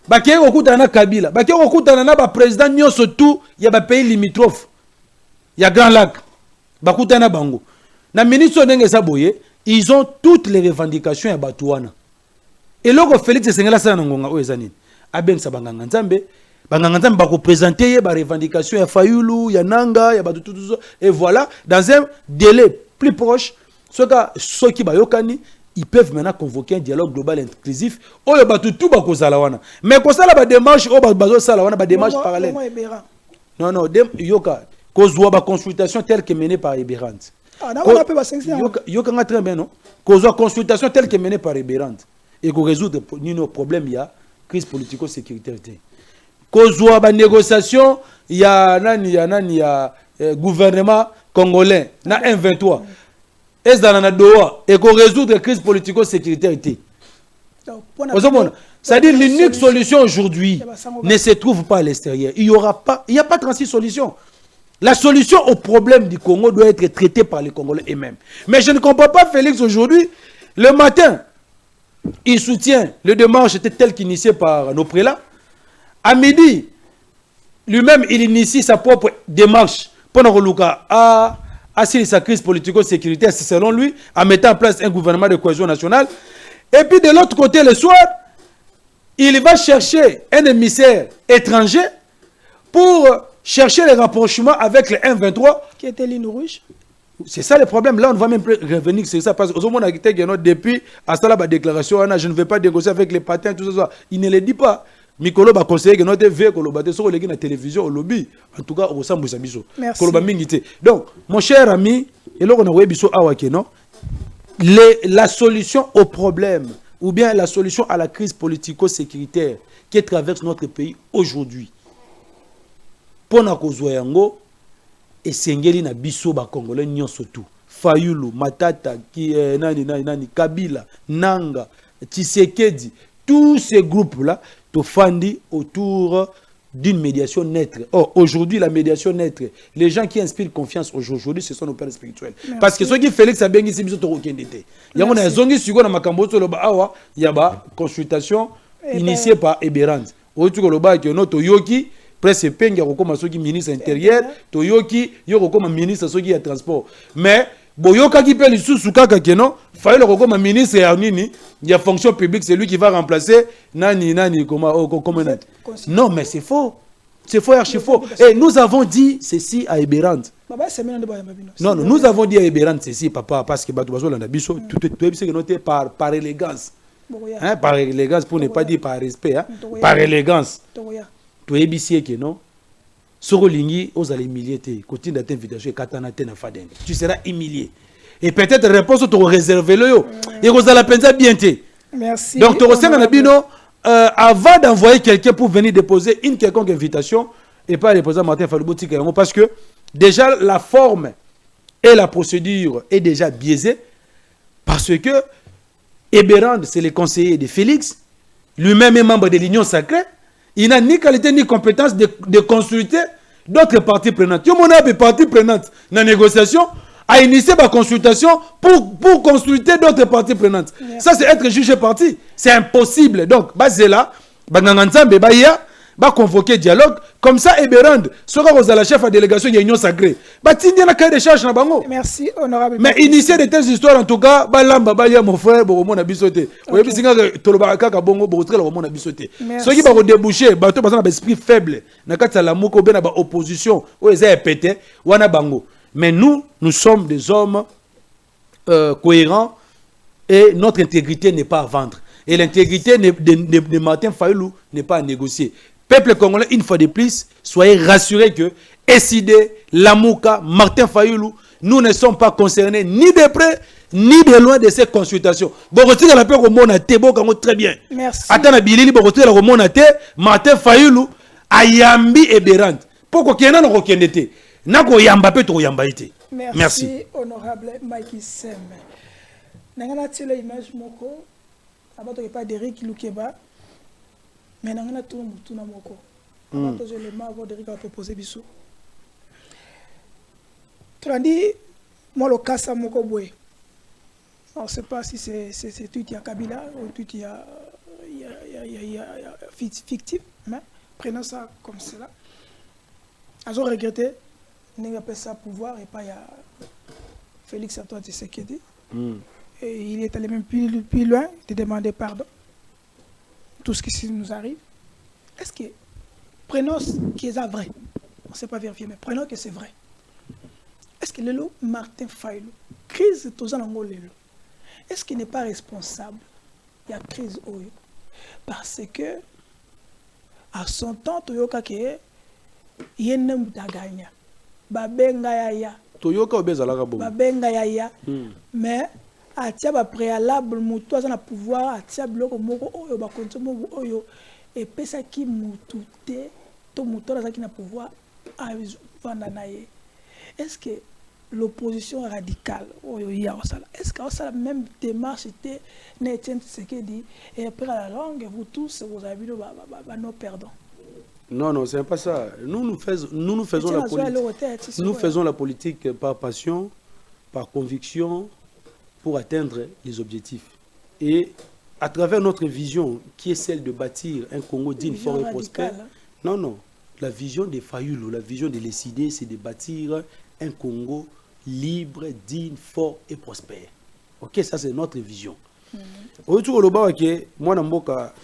Bakeye kokuta na Kabila. Bakeye kokuta na ba président nyonso tout ya ba pays limitrophes. Ya Grand Lac. Bakuta na bango. Na ministre ndenge saboye, ils ont toutes les revendications ya Batouana. Et loko Félix Tshisekedi sa na ngonga oyezanini. Aben sa banganga nzambe, bako présenter ba revendications ya Fayulu, ya Nanga, ya Batu tout ça. Et voilà, dans un délai plus proche, ceux qui bayokani, ils peuvent maintenant convoquer un dialogue global inclusif. Oyo Batu tout bako zalawana. Mais ko sala ba démarche o bazo salawana ba démarche parallèle. Non non, yoka kozwa ba consultation telle que menée par Eberand. Ah non, on a pas ba 500. Yoka nga très bien non. Kozwa consultation telle que menée par Eberand et ko résoudre nos problèmes il y a crise politico-sécuritaire. Kozwa ba négociation ya gouvernement congolais na M23. Est dans la Doha et qu'on résoudre la crise politico-sécuritaire. C'est-à-dire l'unique solution aujourd'hui ne se trouve pas à l'extérieur. Il n'y a pas 36 solutions. La solution au problème du Congo doit être traitée par les Congolais eux-mêmes. Mais je ne comprends pas Félix aujourd'hui. Le matin, il soutient le démarche tel qu'initié par nos prélats. À midi, lui-même, il initie sa propre démarche pour nous assurer sa crise politico-sécuritaire, selon lui, en mettant en place un gouvernement de cohésion nationale. Et puis de l'autre côté, le soir, il va chercher un émissaire étranger pour chercher les rapprochements avec le M23. Qui était ligne rouge. C'est ça le problème. Là, on ne va même plus revenir sur ça. Parce que depuis, à ça, la déclaration, je ne vais pas négocier avec les patins, tout ça. Il ne le dit pas. Mikolo ba conseiller que notre vie kolobate sur la télévision au lobby en tout cas au sambu sabiso koloba mingité. Donc mon cher ami et là on a webiso awakeno la solution au problème ou bien la solution à la crise politico-sécuritaire qui traverse notre pays aujourd'hui pona kozwa yango esengeli na biso ba congolais nyonso tout Fayulu Matata qui nani Kabila Nanga Tshisekedi tous ces groupes là to fandi autour d'une médiation neutre. Or, aujourd'hui, la médiation neutre, les gens qui inspirent confiance aujourd'hui, ce sont nos pères spirituels. Merci. Parce que ceux qui Félix a bien dit, c'est biso toro kendete. Il y a un zongi sugo na makambo to loba awa, il y a ba consultation initiée par Eberand. Otu ko loba que notre yoki presse penga ko koma soki ministre intérieur, to yoki yoko koma ministre soki ya transport. Mais boyoka qui peut le sous kaka keno, fallait le comme ministre ya nini, ya fonction publique, c'est lui qui va remplacer nani comment non mais c'est faux. C'est faux, archi faux. Et nous avons dit ceci à Eberand. Non, nous avons dit à Eberand ceci, papa, parce que Batou Bazola Nabiso, tout est noté par élégance. Hein, par élégance, pour ne pas dire par respect, hein, par élégance. Tout est bissé que non. Sorolingi, aux allez humilier, continue d'être invitation et katana te na faden. Tu seras humilié. Et peut-être réponse tu réserver le yo. Et vous allez penser bien te. Merci. Donc tu ressens Nabino avant d'envoyer quelqu'un pour venir déposer une quelconque invitation et pas le président Martin Fayulu parce que déjà la forme et la procédure est déjà biaisée parce que Eberand c'est le conseiller de Félix, lui-même est membre de l'Union sacrée. Il n'a ni qualité ni compétence de consulter d'autres parties prenantes. Tout le monde a des parties prenantes dans la négociation, a initié ma consultation pour consulter d'autres parties prenantes. Yes. Ça, c'est être jugé parti. C'est impossible. Donc, c'est là, convoquer dialogue. Comme ça, Eberand sera la chef de délégation de l'Union sacrée. Merci, honorable. Mais initier de telles histoires, en tout cas, mon frère, mon abisoté. Ceux qui vont déboucher, esprit faible, opposition, mais nous sommes des hommes cohérents et notre intégrité n'est pas à vendre. Et l'intégrité de Martin Fayulu n'est pas à négocier. Peuple congolais, une fois de plus, soyez rassurés que SID, Lamouka, Martin Fayulu, nous ne sommes pas concernés ni de près ni de loin de ces consultations. Très bien. Merci. Attends, Bilili, Martin Fayulu, Ayambi et Berand. Pourquoi qu'il y en a Merci, honorable Mikey Sem. Nangana tile image moko, abato pas d'Eric Lukeba. Mais on a tout le monde. On a tous les membres de Riga proposé bisou. Tu as dit, moi le cas ça moko boy. On ne sait pas si c'est tout il y a Kabila ou tout il y a fictif, mais prenons ça comme cela. Ils ont regretté, on appelle ça pouvoir et pas il y a Félix Antoine Tshisekedi. Et il est allé même plus loin de demander pardon. Tout ce qui nous arrive. Est-ce que, prenons ce qui est vrai, on ne sait pas vérifier, mais prenons que c'est vrai. Est-ce que Lelo Martin Fayulu, crise tous en Lelo, est-ce qu'il n'est pas responsable? Il y a crise Oyo. Parce que, à son temps, Toyoka Keye, il y a un gagné. Babenga ya. Toyoka obezalaka bon. Babenga ya. Mais, à tia préalable, mutu a pouvoir, à tia bloko moko oyo, bakonto moko oyo, et pesa ki mutu te, to mutu a na pouvoir à vandanaye. Est-ce que l'opposition radicale, est-ce que ça la même démarche était Etienne Tshisekedi et après à la longue, vous tous, vous avez vu nos perdants? Non, non, c'est pas ça. Nous faisons la politique. Nous faisons la politique par passion, par conviction, pour atteindre les objectifs. Et à travers notre vision, qui est celle de bâtir un Congo digne, fort et prospère. Non, non. La vision des Fayulu, la vision de l'ECD, c'est de bâtir un Congo libre, digne, fort et prospère. Ok, ça c'est notre vision. Autour de moi,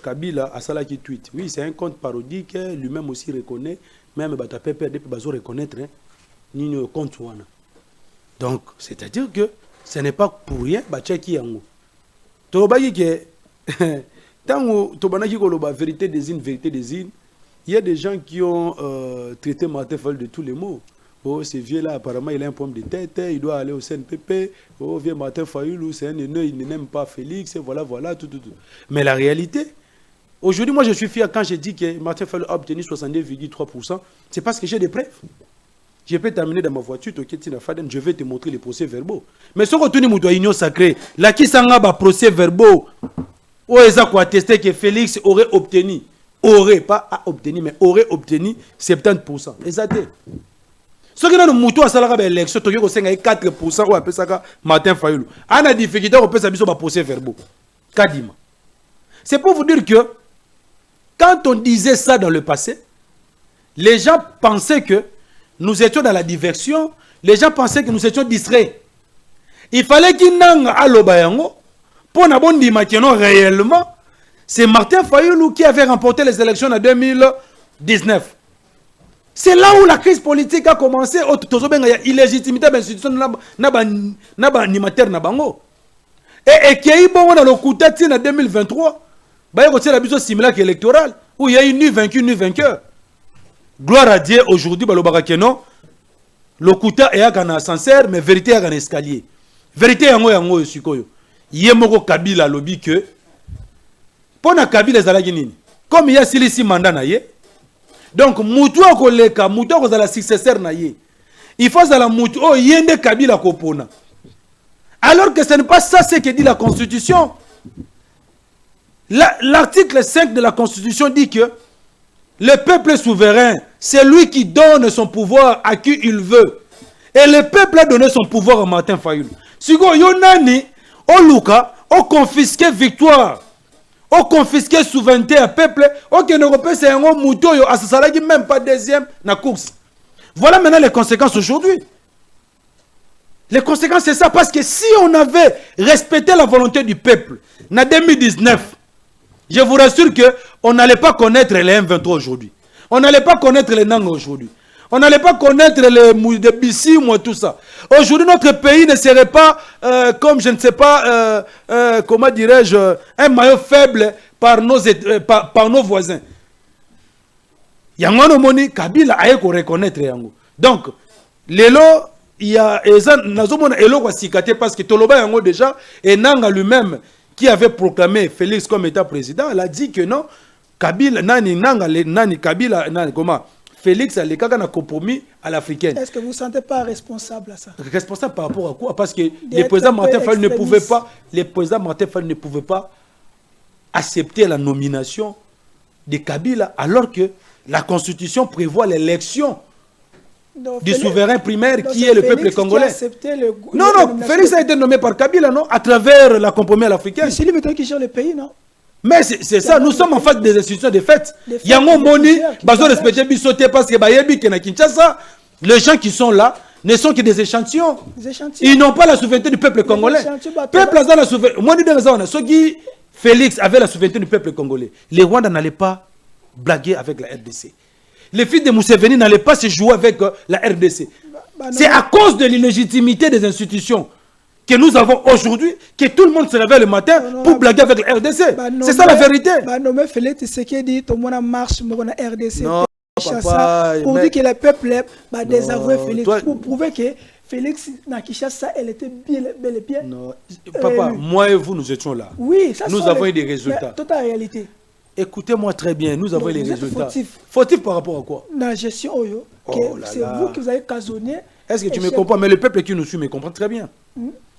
Kabila a ça qui tweet. Oui, c'est un compte parodique, lui-même aussi reconnaît, même Bata Pepe, depuis Bazo reconnaître, ni compte wana. Donc, c'est-à-dire que ce n'est pas pour rien, Bachaki Yango. Tobaki que, tant que la vérité désigne, il y a des gens qui ont traité Martin Fayulu de tous les mots. Oh, ce vieux-là, apparemment, il a un problème de tête, il doit aller au CNPP. Oh, vieux Martin Fayulu, c'est un haineux, il n'aime pas Félix, voilà, voilà, tout. Mais la réalité, aujourd'hui, moi, je suis fier quand je dis que Martin Fayulu a obtenu 62,3%, c'est parce que j'ai des preuves. Je peux terminer dans ma voiture, je vais te montrer les procès-verbaux. Mais ce que tu dis, c'est union sacrée. Là, qui s'en a procès-verbaux, où ils ont attesté que Félix aurait obtenu, pas obtenu, mais aurait obtenu 70%. Exactement. Ce qui est dans le mouton à salaire l'élection, tu as 4% ou à peu ça Martin Fayulu. On a des difficultés, on peut s'amuser sur procès verbaux. Kadima. C'est pour vous dire que quand on disait ça dans le passé, les gens pensaient que nous étions dans la diversion, les gens pensaient que nous étions distraits. Il fallait qu'il n'ait à l'Obayango pour n'abondir maintenant réellement. C'est Martin Fayulu qui avait remporté les élections en 2019. C'est là où la crise politique a commencé. Illégitimité de l'institution animateur. Et qui a eu bon dans le coup de en 2023. Il y a une similaire électorale où il y a eu ni vaincu ni vainqueur. Gloire à Dieu, aujourd'hui, le coup est un ascenseur, mais vérité est un escalier. Vérité est un escalier. Il y a un Kabila lobby que pour na Kabila Zalagini, comme il y a ici mandat naïe. Donc, mutu akoleka, mutu akozala successeur na ye. Il faut que mutu o yende Kabila kopona. Alors que ce n'est pas ça ce que dit la Constitution. L'article 5 de la Constitution dit que le peuple souverain, c'est lui qui donne son pouvoir à qui il veut. Et le peuple a donné son pouvoir à Martin Fayulu. Si vous yonani, au Luka, au confisqué victoire. On confisqué souveraineté à peuple, on ne c'est un mouton, à ce salaire même pas deuxième na course. Voilà maintenant les conséquences aujourd'hui. Les conséquences c'est ça, parce que si on avait respecté la volonté du peuple, en 2019, je vous rassure qu'on n'allait pas connaître les M23 aujourd'hui. On n'allait pas connaître les Nang aujourd'hui. On n'allait pas connaître les Bissi, moi, tout ça. Aujourd'hui, notre pays ne serait pas, comme je ne sais pas, comment dirais-je, un maillot faible par nos voisins. Yango moni Kabila a qu'on reconnaître yango. Donc, lelo, il y a nazomona elo kwa sikate parce que Toloba yango déjà, et Nanga lui-même, qui avait proclamé Félix comme État président, elle a dit que non, Kabila, Kabila, comment Félix a les cas d'un compromis à l'africaine. Est-ce que vous ne vous sentez pas responsable à ça? Responsable par rapport à quoi? Parce que les présidents Martin Fayulu ne pouvaient pas, accepter la nomination de Kabila alors que la constitution prévoit l'élection du souverain primaire qui est le peuple congolais. Non, Félix a été nommé par Kabila, non, à travers la compromis à l'africaine. C'est lui maintenant qui gère le pays, non? Mais c'est ça, nous sommes en face des institutions de fait. Il y a un moni, bazo respecter bisoté parce que Bayebi qui na Kinshasa, les gens qui sont là ne sont que des échantillons. Ils n'ont pas la souveraineté du peuple congolais. Le peuple a la souveraineté. Moi, je dis Félix avait la souveraineté du peuple congolais. Les Rwandais n'allaient pas blaguer avec la RDC. Les fils de Museveni n'allaient pas se jouer avec la RDC. C'est à cause de l'illégitimité des institutions que nous avons aujourd'hui que tout le monde se réveille le matin pour blaguer avec la RDC. C'est ça la vérité. Non, papa, pour dire que le peuple va désavouer Félix. Pour prouver que Félix Nakishasa, elle était bel et bien. Non. Papa, moi et vous, nous étions là. Oui, ça nous avons eu des résultats. Toute la réalité. Écoutez-moi très bien, nous avons eu les résultats. Fautif. Fautif par rapport à quoi? La gestion Oyo. C'est vous qui vous avez casonné. Est-ce que tu me comprends? Mais le peuple qui nous suit me comprend très bien.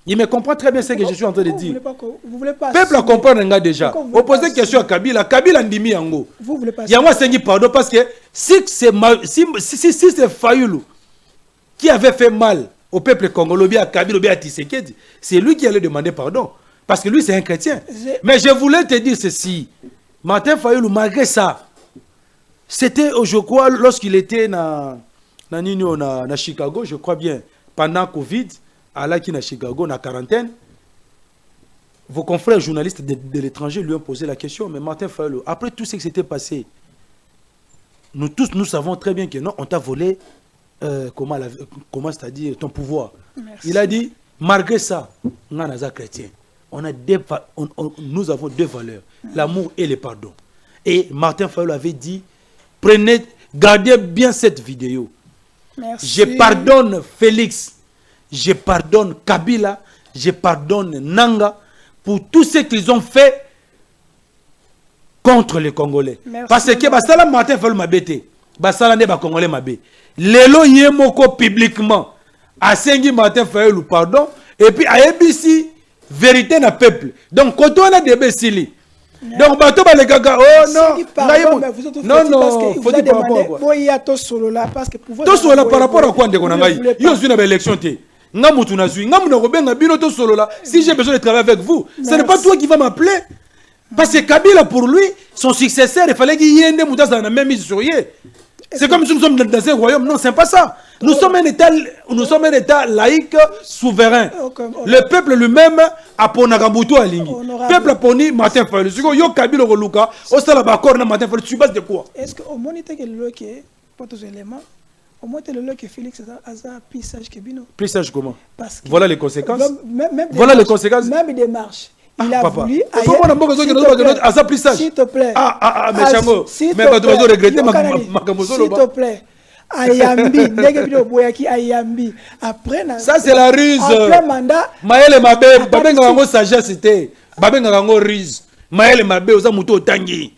Il me comprend très bien ce que je suis en train de dire. Vous voulez pas. Le peuple comprend un déjà. Vous posez une question à Kabila. Kabila Ndimi Yango. Vous voulez pas. Il y a moi pardon parce que si c'est Fayoulou qui avait fait mal au peuple congolais, à Kabila, à Tshisekedi, c'est lui qui allait demander pardon. Parce que lui, c'est un chrétien. Mais je voulais te dire ceci. Martin Fayoulou, malgré ça, c'était, je crois, lorsqu'il était à Chicago, je crois bien, pendant Covid, à Chicago, en quarantaine, vos confrères journalistes de l'étranger lui ont posé la question, mais Martin Fayoulou, après tout ce qui s'était passé, nous tous, nous savons très bien que non, on t'a volé, comment c'est-à-dire, ton pouvoir. Merci. Il a dit, malgré ça, on est chrétien. Nous avons deux valeurs, l'amour et le pardon. Et Martin Fayoulou avait dit, gardez bien cette vidéo. Merci. Je pardonne Félix, je pardonne Kabila, je pardonne Nanga pour tout ce qu'ils ont fait contre les Congolais. Merci. Parce que Basala Martin Fayoulou m'a bêté, Basala ne ba Congolais m'a bêté. Lelo yemoko publiquement, a sengi Martin Fayoulou pardon, et puis à ABC, vérité na peuple. Donc quand on a des bécili, donc bateau ba les gaga, oh non, non, faut dire par rapport à quoi? Tout solo par rapport à quoi on a eu? Yo suis une élection té. Ngamutu na zui, ngamu na robenga bino to solo là. Si j'ai besoin de travailler avec vous, ce n'est pas toi qui va m'appeler. Parce que Kabila pour lui, son successeur, il fallait qu'il y ait des moutons dans la même mise sur lui. C'est comme si nous sommes dans un royaume. Non, c'est pas ça. Nous sommes un État laïque, souverain. Le peuple lui-même a poni Nagambutu à Lingi. Le peuple a poni Martin Fayoulou. Si yo Kabila Roluka, au stade bakor na Martin Fayoulou, tu bases de quoi? Est-ce que au moins il y a le qui pour tous les éléments, au moins il y a le que Félix a plus sage que Bino. Plus sage comment? Voilà les conséquences. Voilà les conséquences. Même des marches. Il a voulu. S'il te plaît. Mais Chango. Mais tu vas regretter ma s'il te plaît. Ayambi, Ayambi. Après, ça c'est la ruse. Après mandat. Maël Mabé, Babenga Rango sagesse c'était. Babenga Rango ruse. Maël Mabé, Oza Mouto Tangi.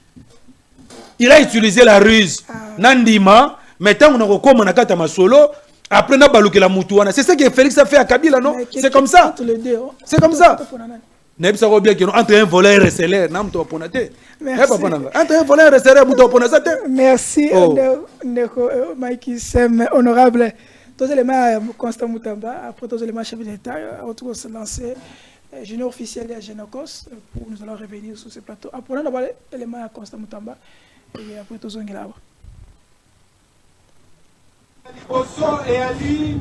Il a utilisé la ruse. Nandima, maintenant on a recommandé à Kata Masolo. Après on a balouké la Moutouana. C'est ce que Félix a fait à Kabila, non? C'est comme ça. C'est comme ça. Entre un voleur et un receleur, entre un voleur et un receleur, merci, Mikey Sem, honorable. Tous les éléments, Constant Moutamba, après tous les éléments, chef d'État, autour de se lancer, junior officiel et à Genocos, pour nous allons revenir sur ce plateau. Après, d'abord l'élément à Constant Moutamba, et après tous les éléments. Et Ali,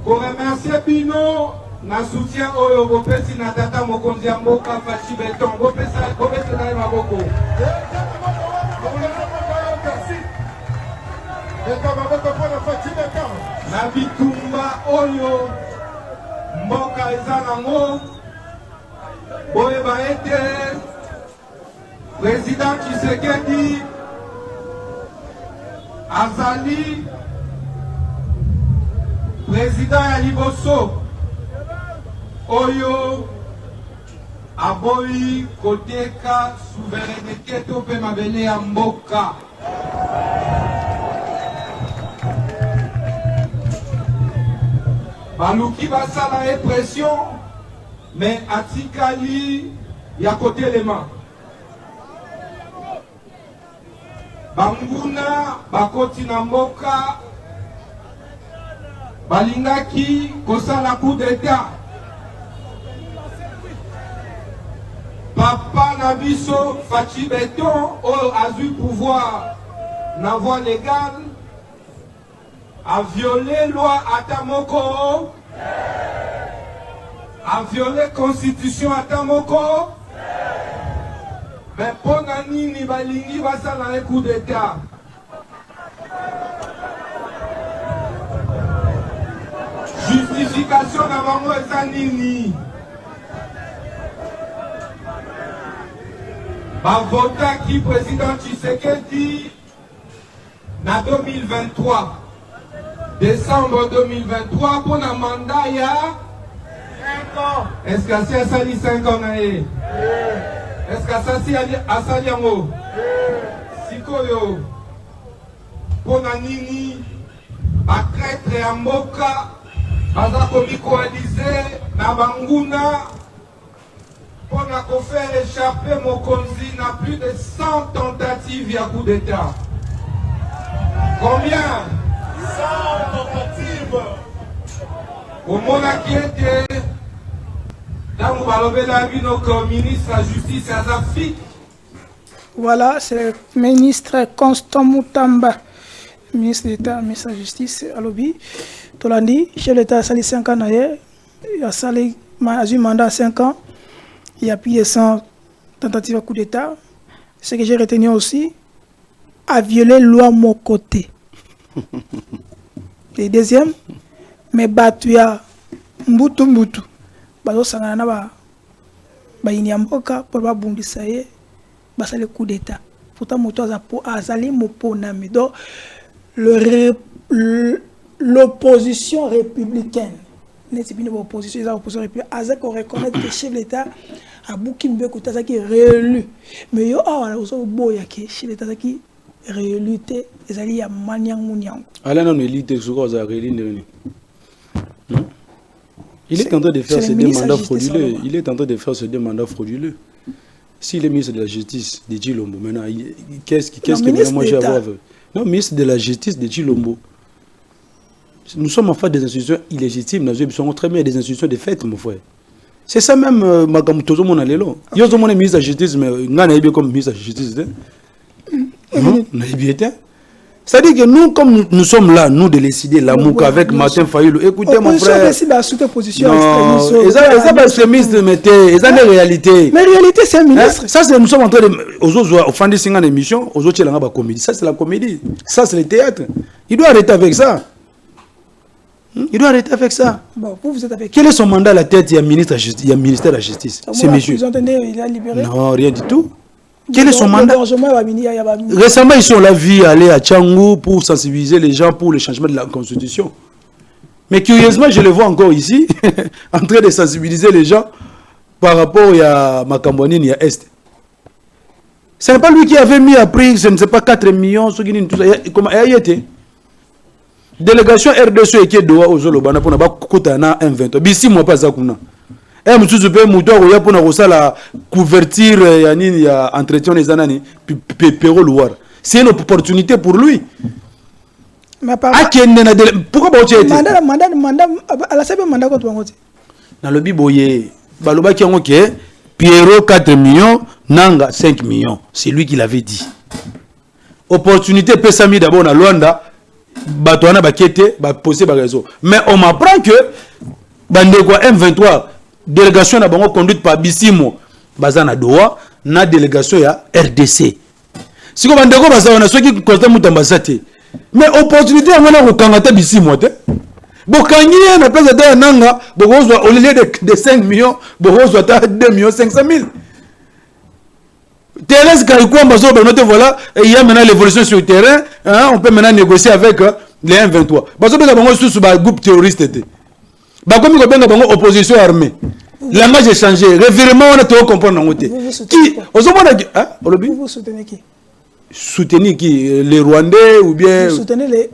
pour remercier Bino. Na soutien oyo bopesi na tata mokonzi ya mboka Fachi Beton bopesa na maboko na bitumba oyo mboka eza nango boyeba ete président Tshisekedi azali président ya liboso Oyo aboyi koteka souveraineté to pe mabele ya mboka. Baluki basala e pression mais atikali ya kotelema. banguna bakoti na mboka balingaki kosala coup d'état. Papa Nabiso Fachi Beton a eu pouvoir na voie légale a violé loi Atamoko, a violé constitution Atamoko. Mais pour nini balingi basala un coup d'état. Justification na bango eza nini? Bavota qui président Tshisekedi na 2023 décembre 2023 pour un mandat il y a 5 ans. Est-ce que c'est ça dit 5 ans nae? Est-ce que ça c'est à yango? Sikoyo pour nini ba traître ya mboka baza komi coaliser na banguna pour faire échapper Mokonzi n'a plus de 100 tentatives à coup d'état. Combien? 100 tentatives. Au moment qui était dans le ministre de la Justice à Zafi. Voilà, c'est le ministre Constant Moutamba, ministre d'État, ministre de la Justice à l'Obi. Tolandi, chef d'État a sali 5 ans, il a sali un mandat à 5 ans. Il y a plus de 100 tentatives à coup d'État. Ce que j'ai retenu aussi, a violé la loi mon côté. Et deuxième, mais batuya mbutu mbutu. Bazo sangana ba inyamboka pour ba bundisa ye basa le coup d'État. Pourtant moto azali moponami. Donc l'opposition républicaine. N'est-ce pas l'opposition républicaine. Azak reconnaître que le chef de l'État a beaucoup de qui est réélu. Mais yo a aussi boya que chef de l'État qui est réélu té ezali ya manyang munyang. Ala non élite soko za réélu. Il est en train de faire ces deux mandats frauduleux. Il est en train de faire ces deux mandats frauduleux. S'il est ministre de la Justice de Tshilombo, maintenant, qu'est-ce que moi j'ai à voir avec? Non, ministre de la Justice de Tshilombo. Nous sommes en face des institutions illégitimes. Nous sommes très bien des institutions de fait, mon frère. C'est ça même, Magam Tozo Monalelo. Il y a un ministre de la Justice, mais il y a un comme ministre de la Justice. C'est-à-dire que nous, comme nous sommes là, nous de décider l'amour avec Martin Fayulu, écoutez mon frère. Non, c'est pas extrémiste, mais c'est une réalité. Mais réalité, c'est un ministre. Ça, c'est nous sommes en train de. Au fin de 5 ans d'émission, aux autres, il y a la comédie. Ça, c'est la comédie. Ça, c'est le théâtre. Il doit arrêter avec ça. Il doit arrêter avec ça. Bon, vous êtes avec. Quel est son mandat à la tête? Il y a ministre de la Justice. C'est monsieur. Il a libéré. Non, rien du tout. Quel est son mandat? Récemment, Récemment, ils sont la vie aller à Tchangou pour sensibiliser les gens pour le changement de la Constitution. Mais curieusement, je le vois encore ici, en train de sensibiliser les gens par rapport à Makambouanine et à Est. Ce n'est pas lui qui avait mis à prix, je ne sais pas, 4 millions, tout ça. Comment il a été? Délégation RDC qui est doa aux Olobana pour n'a pas 1,20. Bissi, moi, pas ça. Et je suis pour la couverture et entretien des années c'est une opportunité pour lui. Pourquoi dans le biboye baloba qui ont Pierrot 4 millions Nanga 5 millions, c'est lui qui l'avait dit. Opportunité pesami d'abord na Luanda batona bakete ba poser ba réseau. Mais on m'apprend que bandeko M23 délégation na bango conduite par Bissimo bazana doa na délégation ya RDC. Si ko bandeko bazana ceux qui constate mutambasate. Mais opportunité ngana ko kangata Bissimo te. Bokangi na place de nanga bozwa au lieu de 5 millions bozwa ta 2 millions 500 000. Thérèse Karikouan bazo banote voilà et il y a maintenant l'évolution sur le terrain, hein, on peut maintenant négocier avec les M23. Bazo beza bango sous ba groupe terroriste te. Ba komi ko benga bango opposition armée. Langage est changé, revirement on a tout comprendre ngote. Qui vous soutenez qui? Soutenir qui? Les Rwandais ou bien vous soutenez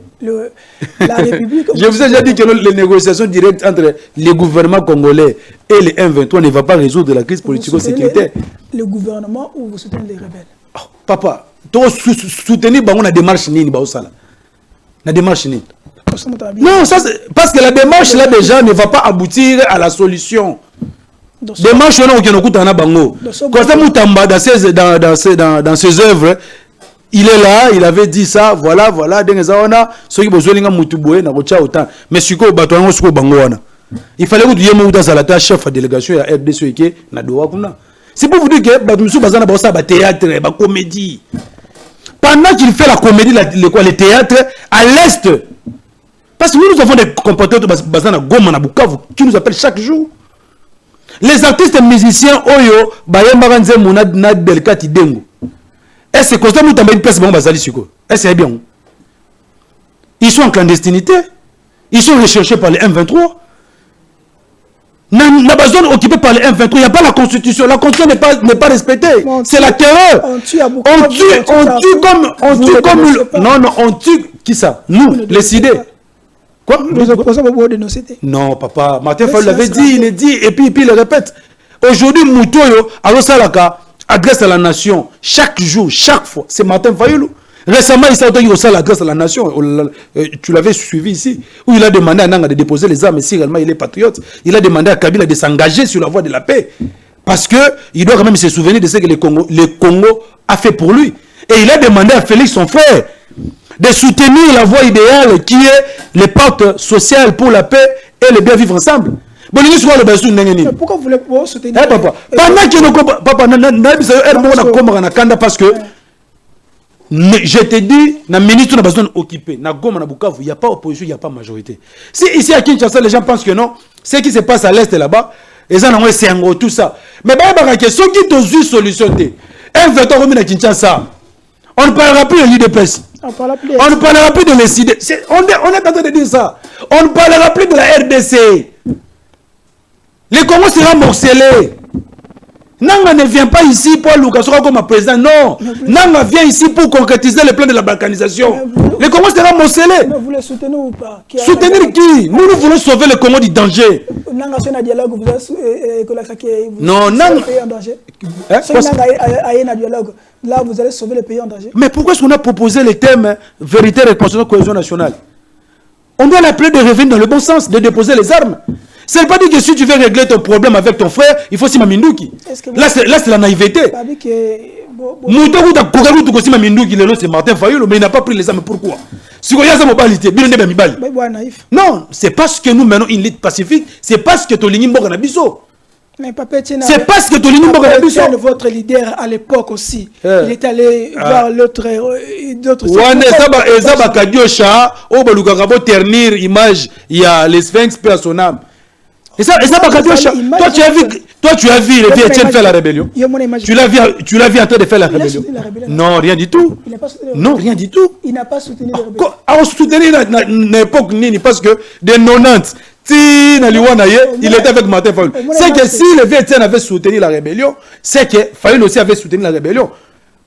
la République? Je vous ai déjà dit que les négociations directes entre les gouvernements congolais et les M23 ne va pas résoudre la crise politico-sécuritaire. Le gouvernement ou vous soutenez les rebelles? Oh, papa, soutenir la démarche nini la démarche nini. Non, ça parce que la démarche là déjà ne va pas aboutir à la solution. Démarche là on écoute en bango. Quand Moutamba dans ses œuvres, il est là, il avait dit ça, voilà dengezaona ceux qui besoin nga mutuboe na kocha autant. Mais siko batwango siko bango wana. Il fallait que tu aies Zalata chef de délégation à RDC qui na doa kuna. C'est pour vous dire que Batumsu bazana ba ça ba théâtre, ba comédie. Pendant qu'il fait la comédie le théâtre à l'est. Parce que nous avons des compatriotes bazana Goma na Bukavu qui nous appellent chaque jour. Les artistes musiciens oyo bayemba kanze mona na delikati dengo. Et c'est comme ça que nous avons une place bon bazali siko. Et c'est bien. Ils sont en clandestinité. Ils sont recherchés par les M23. La zone occupée par les M23, il n'y a pas la constitution. La constitution n'est pas respectée. C'est la terreur. On tue comme... Non, on tue... Qui ça? Nous, les sidés. Quoi? Nous opposons au bout de nos cités. Non, papa. Martin Fayulu l'avait dit, il est dit, et puis il le répète. Aujourd'hui, Moutoyo, Salaka, adresse à la nation, chaque jour, chaque fois. C'est Martin Fayulu. Récemment, il s'est entendu au l'adresse à la nation. Tu l'avais suivi ici. Où il a demandé à Nanga de déposer les armes. Et si réellement il est patriote, il a demandé à Kabila de s'engager sur la voie de la paix. Parce qu'il doit quand même se souvenir de ce que le Congo a fait pour lui. Et il a demandé à Félix, son frère, de soutenir la voie idéale qui est les portes sociales pour la paix et le bien vivre ensemble. Mais pourquoi vous voulez soutenir? Papa, pendant que nous parce que je te dis, na ministre n'a pas besoin d'occuper. Na Goma, na Bukavu, il n'y a pas opposition, il n'y a pas majorité. Si ici à Kinshasa, les gens pensent que non, ce qui se passe à l'est là-bas, les gens ont c'est en tout ça. Mais ceux qui ont une solution, un veto remis à Kinshasa, on ne parlera plus de l'UDPS. On ne parlera plus de l'ECD. On est en train de dire ça. On ne parlera plus de la RDC. Les Congos sera morcelé. Nanga ne vient pas ici pour Lukasora comme président, non. Nanga vient ici pour concrétiser le plan de la balkanisation. Le Congo sera morcelé. Vous voulez soutenir ou pas? Soutenir qui? Nous voulons sauver le Congo du danger. Nanga, c'est un dialogue, vous non, Nanga. Le pays en danger. Nanga, dialogue. Là, vous allez sauver le pays en danger. Mais pourquoi est-ce qu'on a proposé le thème vérité, réconciliation, cohésion nationale? On doit l'appeler de revenir dans le bon sens, de déposer les armes. C'est pas dit que si tu veux régler ton problème avec ton frère, il faut si Mamindouki. Là, c'est la naïveté. C'est Martin Fayulu, mais il n'a pas pris les armes. Pourquoi? Non, c'est parce que nous menons une lutte pacifique, c'est parce que Tolini Mboganabiso. C'est parce que Tolini Mboganabiso. Votre leader à l'époque aussi, il est allé voir l'autre. Ternir image, il y a les Sphinx paix à son âme. Et ça, toi tu as vu le vieux Etienne faire la rébellion. Tu l'as vu en train de faire la rébellion. Non, rien du tout. Non, rien du tout. Il n'a pas soutenu la rébellion. On soutenait l'époque Nini parce que des 90, il était avec Martin Fayulu. C'est que si le vieux Etienne avait soutenu la rébellion, c'est que Fayulu aussi avait soutenu la rébellion.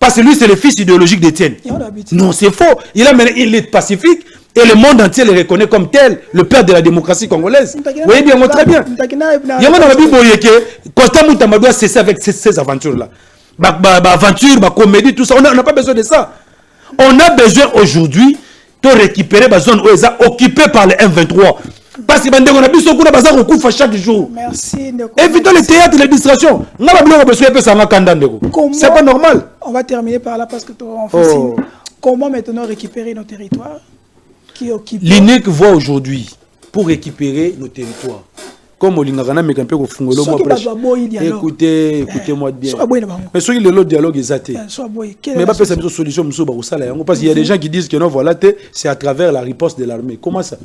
Parce que lui, c'est le fils idéologique d'Etienne. Non, c'est faux. Il a mené une lutte pacifique. Et le monde entier le reconnaît comme tel, le père de la démocratie congolaise. Vous voyez bien, très bien. Il y a un Bible que Costa Moutamba doit cesser avec ces aventures-là. Aventure, comédie, tout ça. On n'a pas besoin de ça. On a besoin aujourd'hui de récupérer la zone occupée par les M23. Parce que on a besoin de beaucoup chaque jour. Merci. Évitons les théâtres et les distractions. C'est pas normal. On va terminer par là parce que comment maintenant récupérer nos territoires? L'unique voie aujourd'hui pour récupérer nos territoires, comme Olingagana Mekampe au Fungolo, écoutez-moi bien. Mais ce qui est le dialogue exact. Mais pas cette solution, parce qu'il y a des gens qui disent que non, voilà, c'est à travers la riposte de l'armée. Comment ça?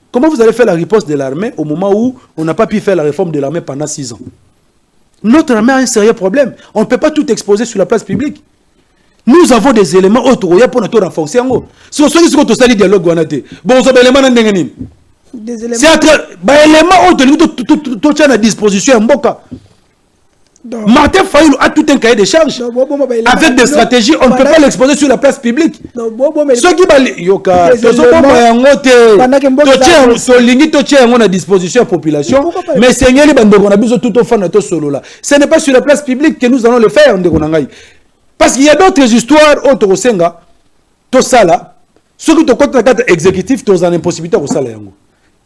Comment vous allez faire la riposte de l'armée au moment où on n'a pas pu faire la réforme de l'armée pendant 6 ans? Notre armée a un sérieux problème. On ne peut pas tout exposer sur la place publique. Nous avons des éléments autour pour nous renforcer. Si on se dit que c'est un dialogue, bon, on a éléments des éléments. C'est un élément autour tout à disposition. Martin Fayulu a tout un cahier de charges. Avec des stratégies, on ne peut pas l'exposer sur la place publique. Ceux qui ont à disposition de la population, mais ce n'est pas sur la place publique que nous allons le faire. Parce qu'il y a d'autres histoires autres au Senga. Tout ça là, ceux qui te comptent dans le exécutif, tu as une impossibilité au salaire.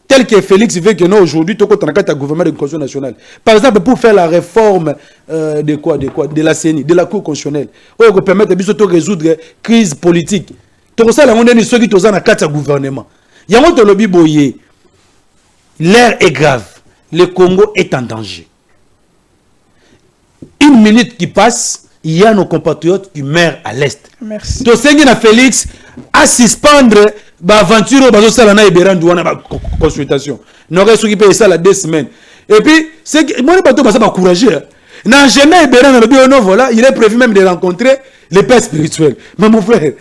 Tel que Félix veut que nous aujourd'hui, tu comptes dans le gouvernement de constitution nationale. Par exemple, pour faire la réforme de la CENI, de la Cour constitutionnelle, pour permettre de résoudre la crise politique. Tu as ça, on est ceux qui sont dans le gouvernement. Il y a un lobby boyé. L'air est grave. Le Congo est en danger. Une minute qui passe, il y a nos compatriotes qui meurent à l'Est. Merci. Tu sais que Félix à suspendre l'aventure au Salana et Béran douana consultation. N'aurait s'occupé ça la 2 semaines. Et puis, c'est que moi, je ne pas encourager. N'a jamais Béran dans le bureau, voilà, il est prévu même de rencontrer les pères spirituels. Mais mon frère,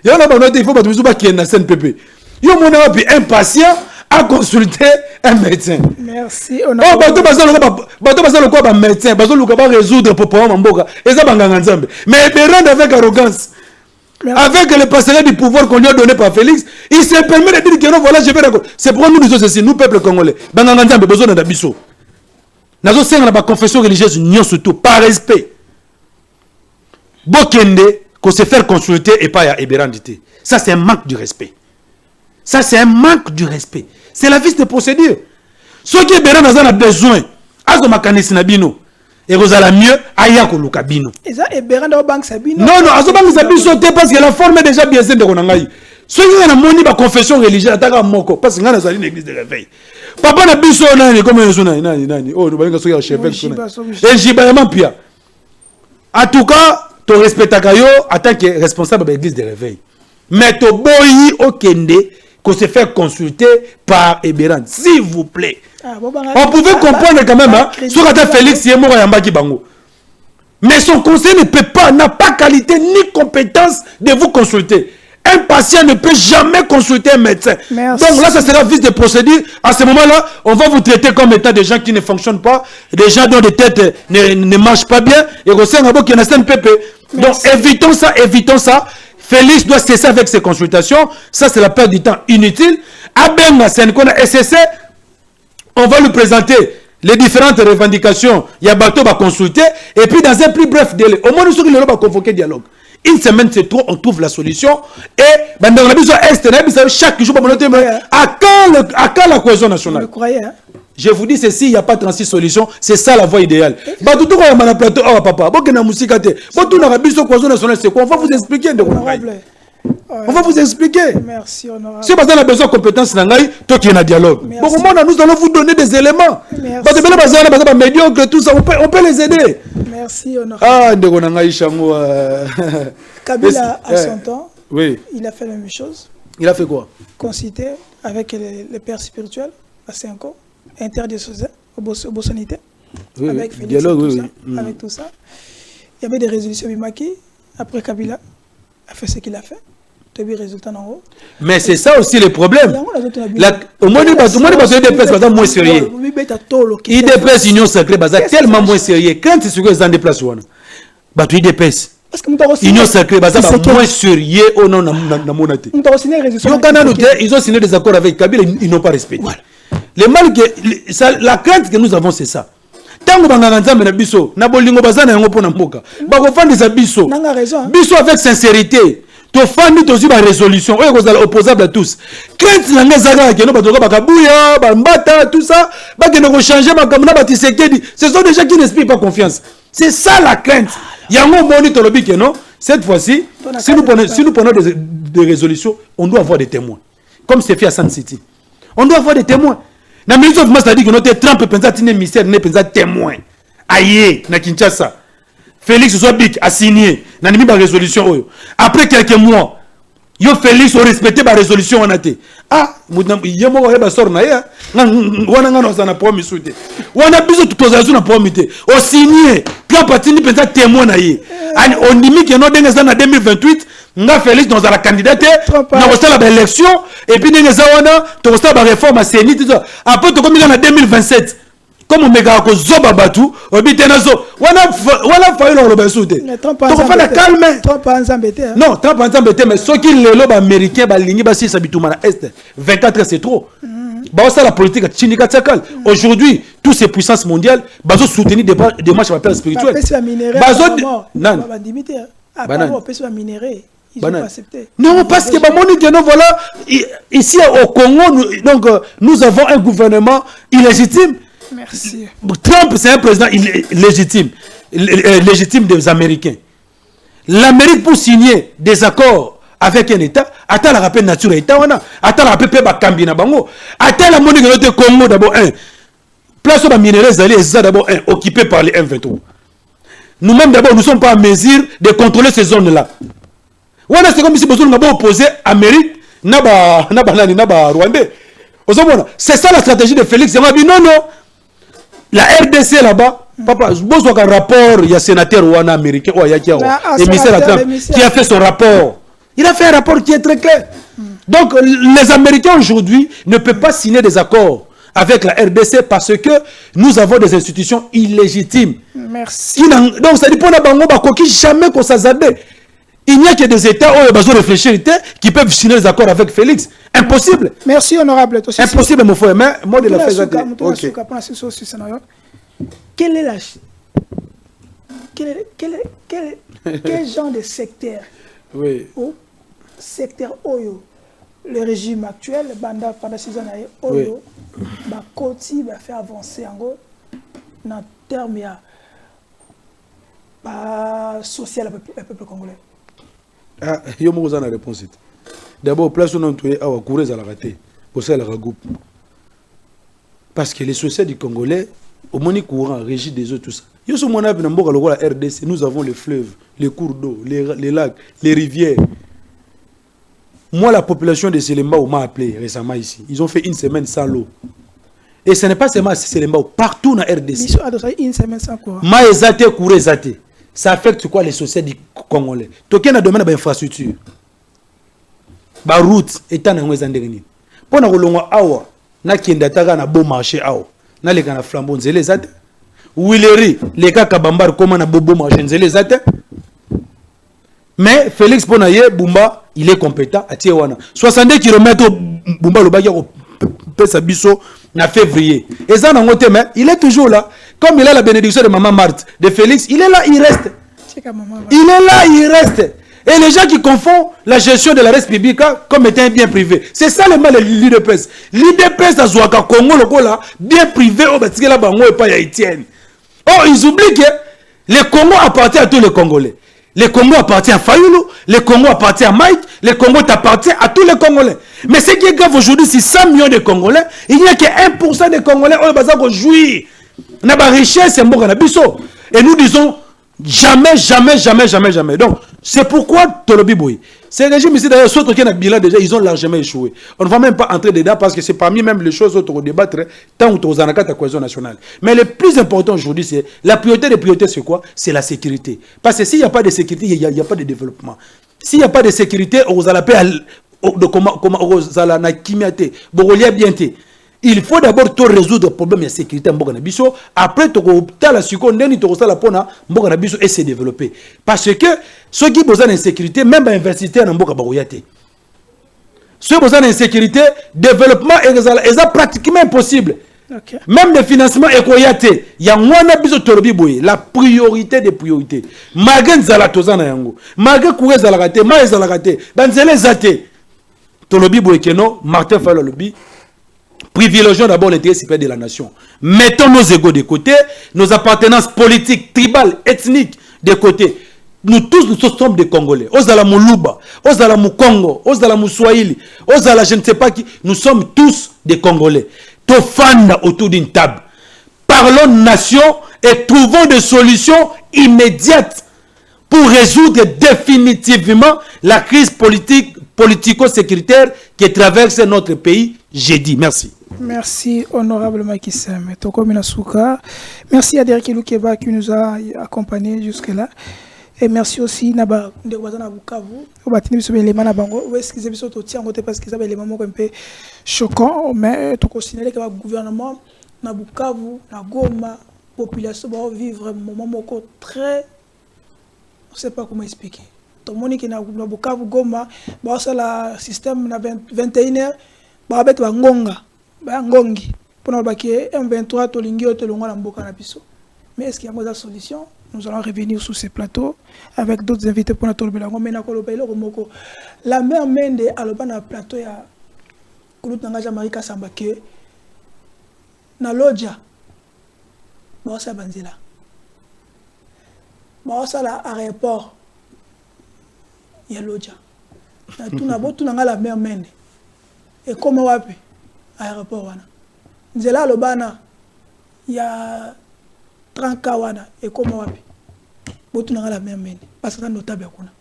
il y a un il faut pas qu'il y ait une CNPP. Il y a un impatient à consulter un médecin. Merci. Oh, bateau basalo le quoi médecin, bateau le quoi résoudre pour pouvoir m'emboka. Et ça banganga nzambe. Mais Béran avec arrogance, avec le passerelle du pouvoir qu'on lui a donné par Félix, il se permet de dire que non, voilà, je vais raconter. C'est pourquoi nous disons ceci, nous peuple congolais, banganga nzambe besoin d'abisso. Nazo senga na ba confession religieuse union surtout par respect. Bokende qu'on se faire consulter et pas à Ebérandité. Ça c'est un manque de respect. Ça c'est un manque de respect. C'est la vice de procédure. Ceux qui Béran a besoin, azo makanisi na bino. Et vous allez mieux, aya ko luka bino. Et ça et Béran dans banque sabino. Non non, azo banque sabino sauter parce que la forme est déjà bien celle de konangai. Ceux qui ont moni ba confession religieuse ataka moko parce que ngana zali l'église de réveil. Papa na biso nani comme nani. Oh, nous balinga soki chef et jibayama pia. En tout cas, tu respectes Kayo en tant que responsable de l'église de réveil. Mais tu boyi au kende qu'on se fait consulter par Ebéran, s'il vous plaît. On pouvait comprendre quand même, hein, sur Félix Yemora Yambaki Bango. Mais son conseil ne peut pas, n'a pas qualité ni compétence de vous consulter. Un patient ne peut jamais consulter un médecin. Merci. Donc là, ça sera vice de procédure. À ce moment-là, on va vous traiter comme étant des gens qui ne fonctionnent pas, des gens dont les têtes ne marchent pas bien. Et on sait qu'il y a un PP. Donc évitons ça. Félix doit cesser avec ses consultations. Ça, c'est la perte du temps inutile. Abenga Senkona SSC, on va lui présenter les différentes revendications. Il y a Bateau va consulter. Et puis, dans un plus bref délai, au moins, nous sommes va convoquer dialogue. Une semaine, c'est trop, on trouve la solution. Et dans la vision Est, chaque jour, à quand la cohésion nationale? Vous croyez, hein? Je vous dis ceci, il n'y a pas 36 solutions. C'est ça la voie idéale. C'est quoi? On va vous expliquer. On va vous expliquer. Merci, honorable. Si vous avez besoin de compétences, toi qui es en dialogue. Bon, nous allons vous donner des éléments. Parce que médiocre, tout ça, on peut les aider. Merci, honorable. Ah, Kabila, à son temps, oui. Il a fait la même chose. Il a fait quoi? Consulter avec les pères spirituels à 5 ans, interdit au Bossonité, oui, avec Félix, dialogue, tout oui, ça, oui. avec tout ça. Il y avait des résolutions Bimaki. Après, Kabila a fait ce qu'il a fait. Tu as vu le résultat en haut. Mais c'est ça aussi le problème. Au moins, IDPS moins sérieux. IDPS Union Sacrée, tellement moins sérieux. Quand tu es sur les déplacés, IDPS. Union Sacrée, moins sérieux au nom de Monaté. Ils ont signé des accords avec Kabila, ils n'ont pas respecté. Le mal que la crainte que nous avons, c'est ça. Tant que banganga nzambe na biso na bolingo bazana yango pona mboka bakofandisa biso biso avec sincérité tofandi tozi ba résolution oyo kozala opposable à tous crainte na ngezaka ke no batoka bakabuya bambata tout ça bakene ko changer makambo na batisekedi ce sont des gens qui n'inspirent pas confiance. C'est ça la crainte. Yango moni tolobi ke non cette fois-ci si nous prenons des résolutions on doit avoir des témoins comme c'est fait à San City. On doit avoir des témoins. Na ministre of Master dit que notre Trump pensa tine mystère ne pensa témoin. Aïe na Kinshasa. Félix Zobik a signé na nimi ba résolution oyo. Après quelques mois, yo Félix a respecté ba résolution on a été. Ah, yemo ko ba sor na ya. Wana ngana za na promis souté. Wana biso tutozazu na promité. O signé, Trump a tine pensa témoin na ye. On dit que no denga na 2028 nga Félix dans la candidature na kosala ba élection et puis denga zawana to kosala ba réforme à CENI tout ça après to komi na 2027 comme on mega ko zoba batu obité nazo wana failo lo basute to ko fana calme Trump enzambete non Trump enzambete mais ceux qui lelo ba américain ba lingi ba sisa bituma na est 24 c'est trop Bah, ça la politique à Tchinika Tsakal. Aujourd'hui, toutes ces puissances mondiales, bah, soutenir des marches spirituelles. Ils ont pas accepté. Non, parce que voilà, ici au Congo, nous avons un gouvernement illégitime. Merci. Trump, c'est un président légitime des Américains. L'Amérique, pour signer des accords avec un État, attends la rappel nature État, attends la rappel Peba Kambina Bango, attends la monnaie de Congo d'abord un. Place où la minerais c'est d'abord un, occupé par les M23. Nous-mêmes d'abord, nous ne sommes pas en mesure de contrôler ces zones-là. C'est comme si nous avons opposé l'Amérique, Rwandais. C'est ça la stratégie de Félix. Non, la RDC là-bas, papa, je pense qu'un rapport, il y a un sénateur américain, qui a fait son rapport. Il a fait un rapport qui est très clair. Donc, les Américains aujourd'hui ne peuvent pas signer des accords avec la RDC parce que nous avons des institutions illégitimes. Merci. Donc, ça dit pour jamais qu'on s'azade. Il n'y a que des États où ils ont réfléchi qui peuvent signer des accords avec Félix. Impossible. Merci, honorable. Impossible, mon frère. Mais moi, de la faire. Quel est l'âge? Quel genre de secteur? Oui. Secteur Oyo. Le régime actuel, pendant 6 ans, Oyo, Koti va faire avancer en gros dans le terme social au peuple congolais. Ah, il y a une réponse. D'abord, place où on a couru à la raté, pour ça, la regroupe. Parce que les sociétés du Congolais, au moins courant, régit des eaux, tout ça. La RDC, nous avons les fleuves, les cours d'eau, les lacs, les rivières. Moi, la population de Selemba m'a appelé récemment ici. Ils ont fait une semaine sans l'eau. Et ce n'est pas seulement Selemba, partout dans la RDC. Ils ont une semaine sans courant. Ça affecte quoi les sociétés du Congolais? Toké na domaine d'infrastructure. Ba route étant na ngweza ndengeni. Pona kolongwa awa na kenda taka na bon marché awa. Na leka na flambeau nzele zate. Wileri leka kabambar koma na bobo marché nzele zate. Mais Félix Ponaye Bumba, il est compétent à Tiawana. 62 km Bumba le bagage pesa biso na février. Et ça mais il est toujours là. Comme il a la bénédiction de Maman Marthe, de Félix, il est là, il reste. Il est là, il reste. Et les gens qui confondent la gestion de la res publica comme étant un bien privé. C'est ça le mal de l'IDPS. L'IDPS à Zouaka Congo, bien privé, oh, ils oublient que le Congo appartient à tous les Congolais. Le Congo appartient à Fayoulou, le Congo appartient à Mike, le Congo appartient à tous les Congolais. Mais ce qui est grave aujourd'hui, c'est 100 millions de Congolais. Il n'y a que 1% des Congolais qui jouissent. On a la richesse, et nous disons jamais. Donc, c'est pourquoi Tolobi Boy. Ces régimes ici, d'ailleurs, ceux qui ont un bilan déjà, ils ont largement échoué. On ne va même pas entrer dedans parce que c'est parmi même les choses qu'on débattre tant que aux anakas de la cohésion nationale. Mais le plus important aujourd'hui, c'est la priorité des priorités, c'est quoi? C'est la sécurité. Parce que s'il n'y a pas de sécurité, il n'y a pas de développement. S'il n'y a pas de sécurité, on a la kimiate, il faut d'abord résoudre le problème de sécurité. Après, tu as la et se développer. Parce que ceux qui ont besoin d'insécurité, même l'investisseur n'a pas besoin. Ceux qui ont besoin d'insécurité, développement est pratiquement impossible. Okay. Même le financement est il y a la priorité des priorités. Malgré Zalatozana Yango, malgré Koué Zalagate, Maï Zalagate, Banzele Zate, Tolobi Boekeno, Martin Falolobi. Privilégions d'abord l'intérêt supérieur de la nation. Mettons nos égos de côté, nos appartenances politiques, tribales, ethniques de côté. Nous tous, nous sommes des Congolais. Ozala Moulouba, Ozala Moukongo, Ozala Mouswahili, Ozala je ne sais pas qui. Nous sommes tous des Congolais. Tofanda autour d'une table. Parlons nation et trouvons des solutions immédiates pour résoudre définitivement la crise politico-sécuritaire qui traverse notre pays. J'ai dit merci. Merci, honorable Macky Sall. Toko Minasuka. Merci à Derek Loukeba qui nous a accompagnés jusque-là. Et merci aussi Naba Ndewazana Bukavu. On va tenir sur les éléments Nabango. Ou est-ce qu'ils sont au tien côté parce qu'ils avaient les moments un peu choquants. Mais tout considérer que le gouvernement na Bukavu, na Goma, population va vivre un moment très. On ne sait pas comment expliquer. Tout le monde qui na Bukavu, Goma, bah ça le système na 21h. Bah, ngonga ba ngongi pour baké M23 tolingi otelonga na mboka na biso. Mais est-ce qu'il y a une solution? Nous allons revenir sur ces plateaux avec d'autres invités pour notre belango. Mais la mère Mende à l'obana plateau ya Koulut Nangaja Marika Sambake na lodja Baosa Banzila Baosa la aéroport ya lodja na tuna botu nanga la mère Mende et comment wapi aéroport wana nzela lobana ya 30 kawana et comment wapi botu nanga la mère Mende parce que notable kuna.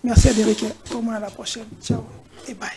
Merci à Derek, pour moi à la prochaine. Ciao et bye.